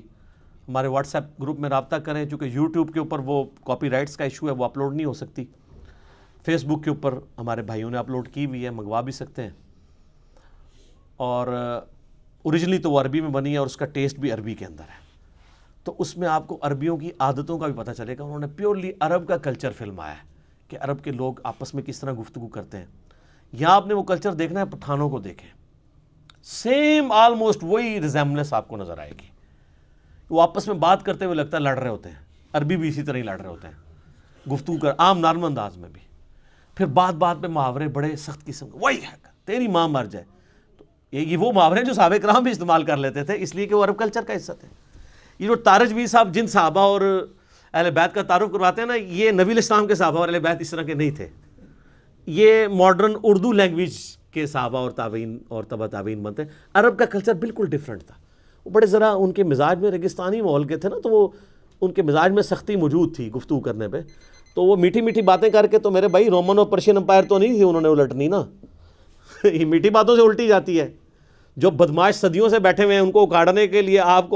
ہمارے واٹس ایپ گروپ میں رابطہ کریں, چونکہ یوٹیوب کے اوپر وہ کاپی رائٹس کا ایشو ہے, وہ اپلوڈ نہیں ہو سکتی. فیس بک کے اوپر ہمارے بھائیوں نے اپلوڈ کی ہوئی ہے, منگوا بھی سکتے ہیں. اور اوریجنلی تو وہ عربی میں بنی ہے اور اس کا ٹیسٹ بھی عربی کے اندر ہے, تو اس میں آپ کو عربیوں کی عادتوں کا بھی پتہ چلے گا. انہوں نے پیورلی عرب کا کلچر فلمایا ہے کہ عرب کے لوگ آپس میں کس طرح گفتگو کرتے ہیں. یہاں آپ نے وہ کلچر دیکھنا ہے, پٹھانوں کو دیکھیں, سیم آلموسٹ وہی ریزیمبلنس آپ کو نظر آئے گی. وہ آپس میں بات کرتے ہوئے لگتا ہے لڑ رہے ہوتے ہیں, عربی بھی اسی طرح ہی لڑ رہے ہوتے ہیں, گفتگو کر عام نارمل انداز میں بھی. پھر بات بات پہ محاورے بڑے سخت قسم کے, وہی ہے تیری ماں مر جائے. تو یہ وہ محاورے جو صحابہ کرام بھی استعمال کر لیتے تھے, اس لیے کہ وہ عرب کلچر کا حصہ تھے. یہ جو تارج بھی صاحب جن صحابہ اور اہل بیت کا تعارف کرواتے ہیں نا, یہ نبی علیہ السلام کے صحابہ اور اہل بیت اس طرح کے نہیں تھے. یہ ماڈرن اردو لینگویج کے صحابہ اور تابعین اور تبع تابعین بنتے ہیں. عرب کا کلچر بالکل ڈیفرنٹ تھا. وہ بڑے ذرا ان کے مزاج میں ریگستانی ماحول کے تھے نا، تو وہ ان کے مزاج میں سختی موجود تھی گفتگو کرنے پہ. تو وہ میٹھی میٹھی باتیں کر کے، تو میرے بھائی رومن اور پرشین امپائر تو نہیں تھی انہوں نے الٹنی نا. یہ میٹھی باتوں سے الٹی جاتی ہے. جو بدماش صدیوں سے بیٹھے ہوئے ہیں ان کو اکھاڑنے کے لیے آپ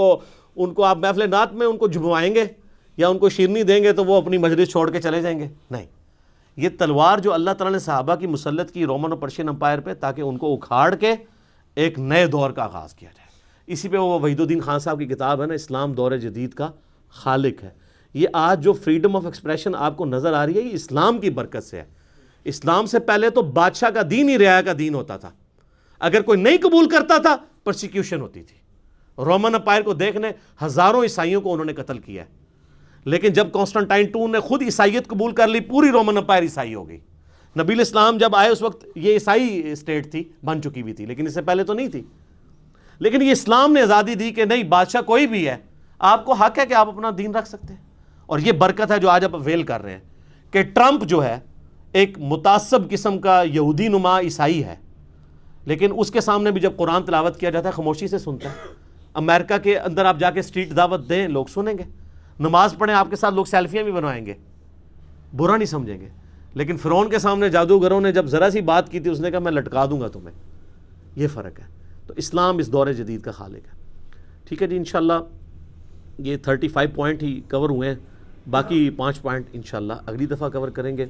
محفل نعت میں ان کو جھموائیں گے یا ان کو شیرنی دیں گے تو وہ اپنی مجلس چھوڑ کے چلے جائیں گے؟ نہیں. یہ تلوار جو اللہ تعالیٰ نے صحابہ کی مسلط کی رومن اور پرشین امپائر پہ، تاکہ ان کو اکھاڑ کے ایک نئے دور کا آغاز کیا جائے. اسی پہ وہ وحید الدین خان صاحب کی کتاب ہے نا، اسلام دور جدید کا خالق ہے. یہ آج جو فریڈم آف ایکسپریشن آپ کو نظر آ رہی ہے، یہ اسلام کی برکت سے ہے. اسلام سے پہلے تو بادشاہ کا دین ہی رعایا کا دین ہوتا تھا. اگر کوئی نہیں قبول کرتا تھا پرسیکیوشن ہوتی تھی. رومن امپائر کو دیکھنے ہزاروں عیسائیوں کو انہوں نے قتل کیا ہے. لیکن جب کانسٹنٹائن II نے خود عیسائیت قبول کر لی، پوری رومن امپائر عیسائی ہو گئی. نبی الاسلام جب آئے اس وقت یہ عیسائی اسٹیٹ تھی، بن چکی بھی تھی، لیکن اس سے پہلے تو نہیں تھی. لیکن یہ اسلام نے آزادی دی کہ نہیں، بادشاہ کوئی بھی ہے، آپ کو حق ہے کہ آپ اپنا دین رکھ سکتے ہیں. اور یہ برکت ہے جو آج آپ اویل کر رہے ہیں کہ ٹرمپ جو ہے ایک متعصب قسم کا یہودی نما عیسائی ہے، لیکن اس کے سامنے بھی جب قرآن تلاوت کیا جاتا ہے خاموشی سے سنتا ہے. امریکہ کے اندر آپ جا کے اسٹریٹ دعوت دیں، لوگ سنیں گے. نماز پڑھیں آپ کے ساتھ، لوگ سیلفیاں بھی بنوائیں گے، برا نہیں سمجھیں گے. لیکن فرعون کے سامنے جادوگروں نے جب ذرا سی بات کی تھی، اس نے کہا میں لٹکا دوں گا تمہیں. یہ فرق ہے. تو اسلام اس دور جدید کا خالق ہے. ٹھیک ہے جی، انشاءاللہ یہ 35 پوائنٹ ہی کور ہوئے ہیں، باقی 5 پوائنٹ انشاءاللہ اگلی دفعہ کور کریں گے.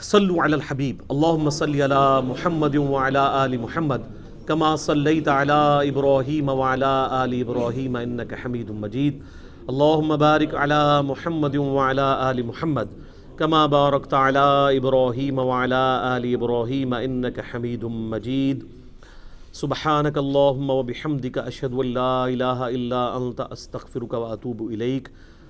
صلو علی الحبیب، اللہم صلی علی محمد وعلی آل محمد کما صلیت علی ابراہیم وعلی آل ابراہیم انک حمید مجید. اللہم بارک علی محمد وعلی آل محمد کما بارکت علی ابراہیم وعلی آل ابراہیم انک حمید مجید. سبحانک اللہم وبحمدک اشہد ان لا الہ الا انت استغفرک واتوب الیک.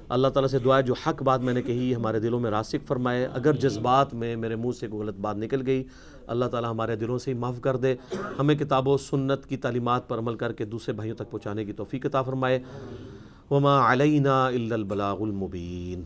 اللہ تعالیٰ سے دعا ہے جو حق بات میں نے کہی ہمارے دلوں میں راسخ فرمائے. اگر جذبات میں میرے منہ سے کوئی غلط بات نکل گئی، اللہ تعالیٰ ہمارے دلوں سے ہی معاف کر دے. ہمیں کتاب و سنت کی تعلیمات پر عمل کر کے دوسرے بھائیوں تک پہنچانے کی توفیق عطا فرمائے. وما علینا الا البلاغ المبین.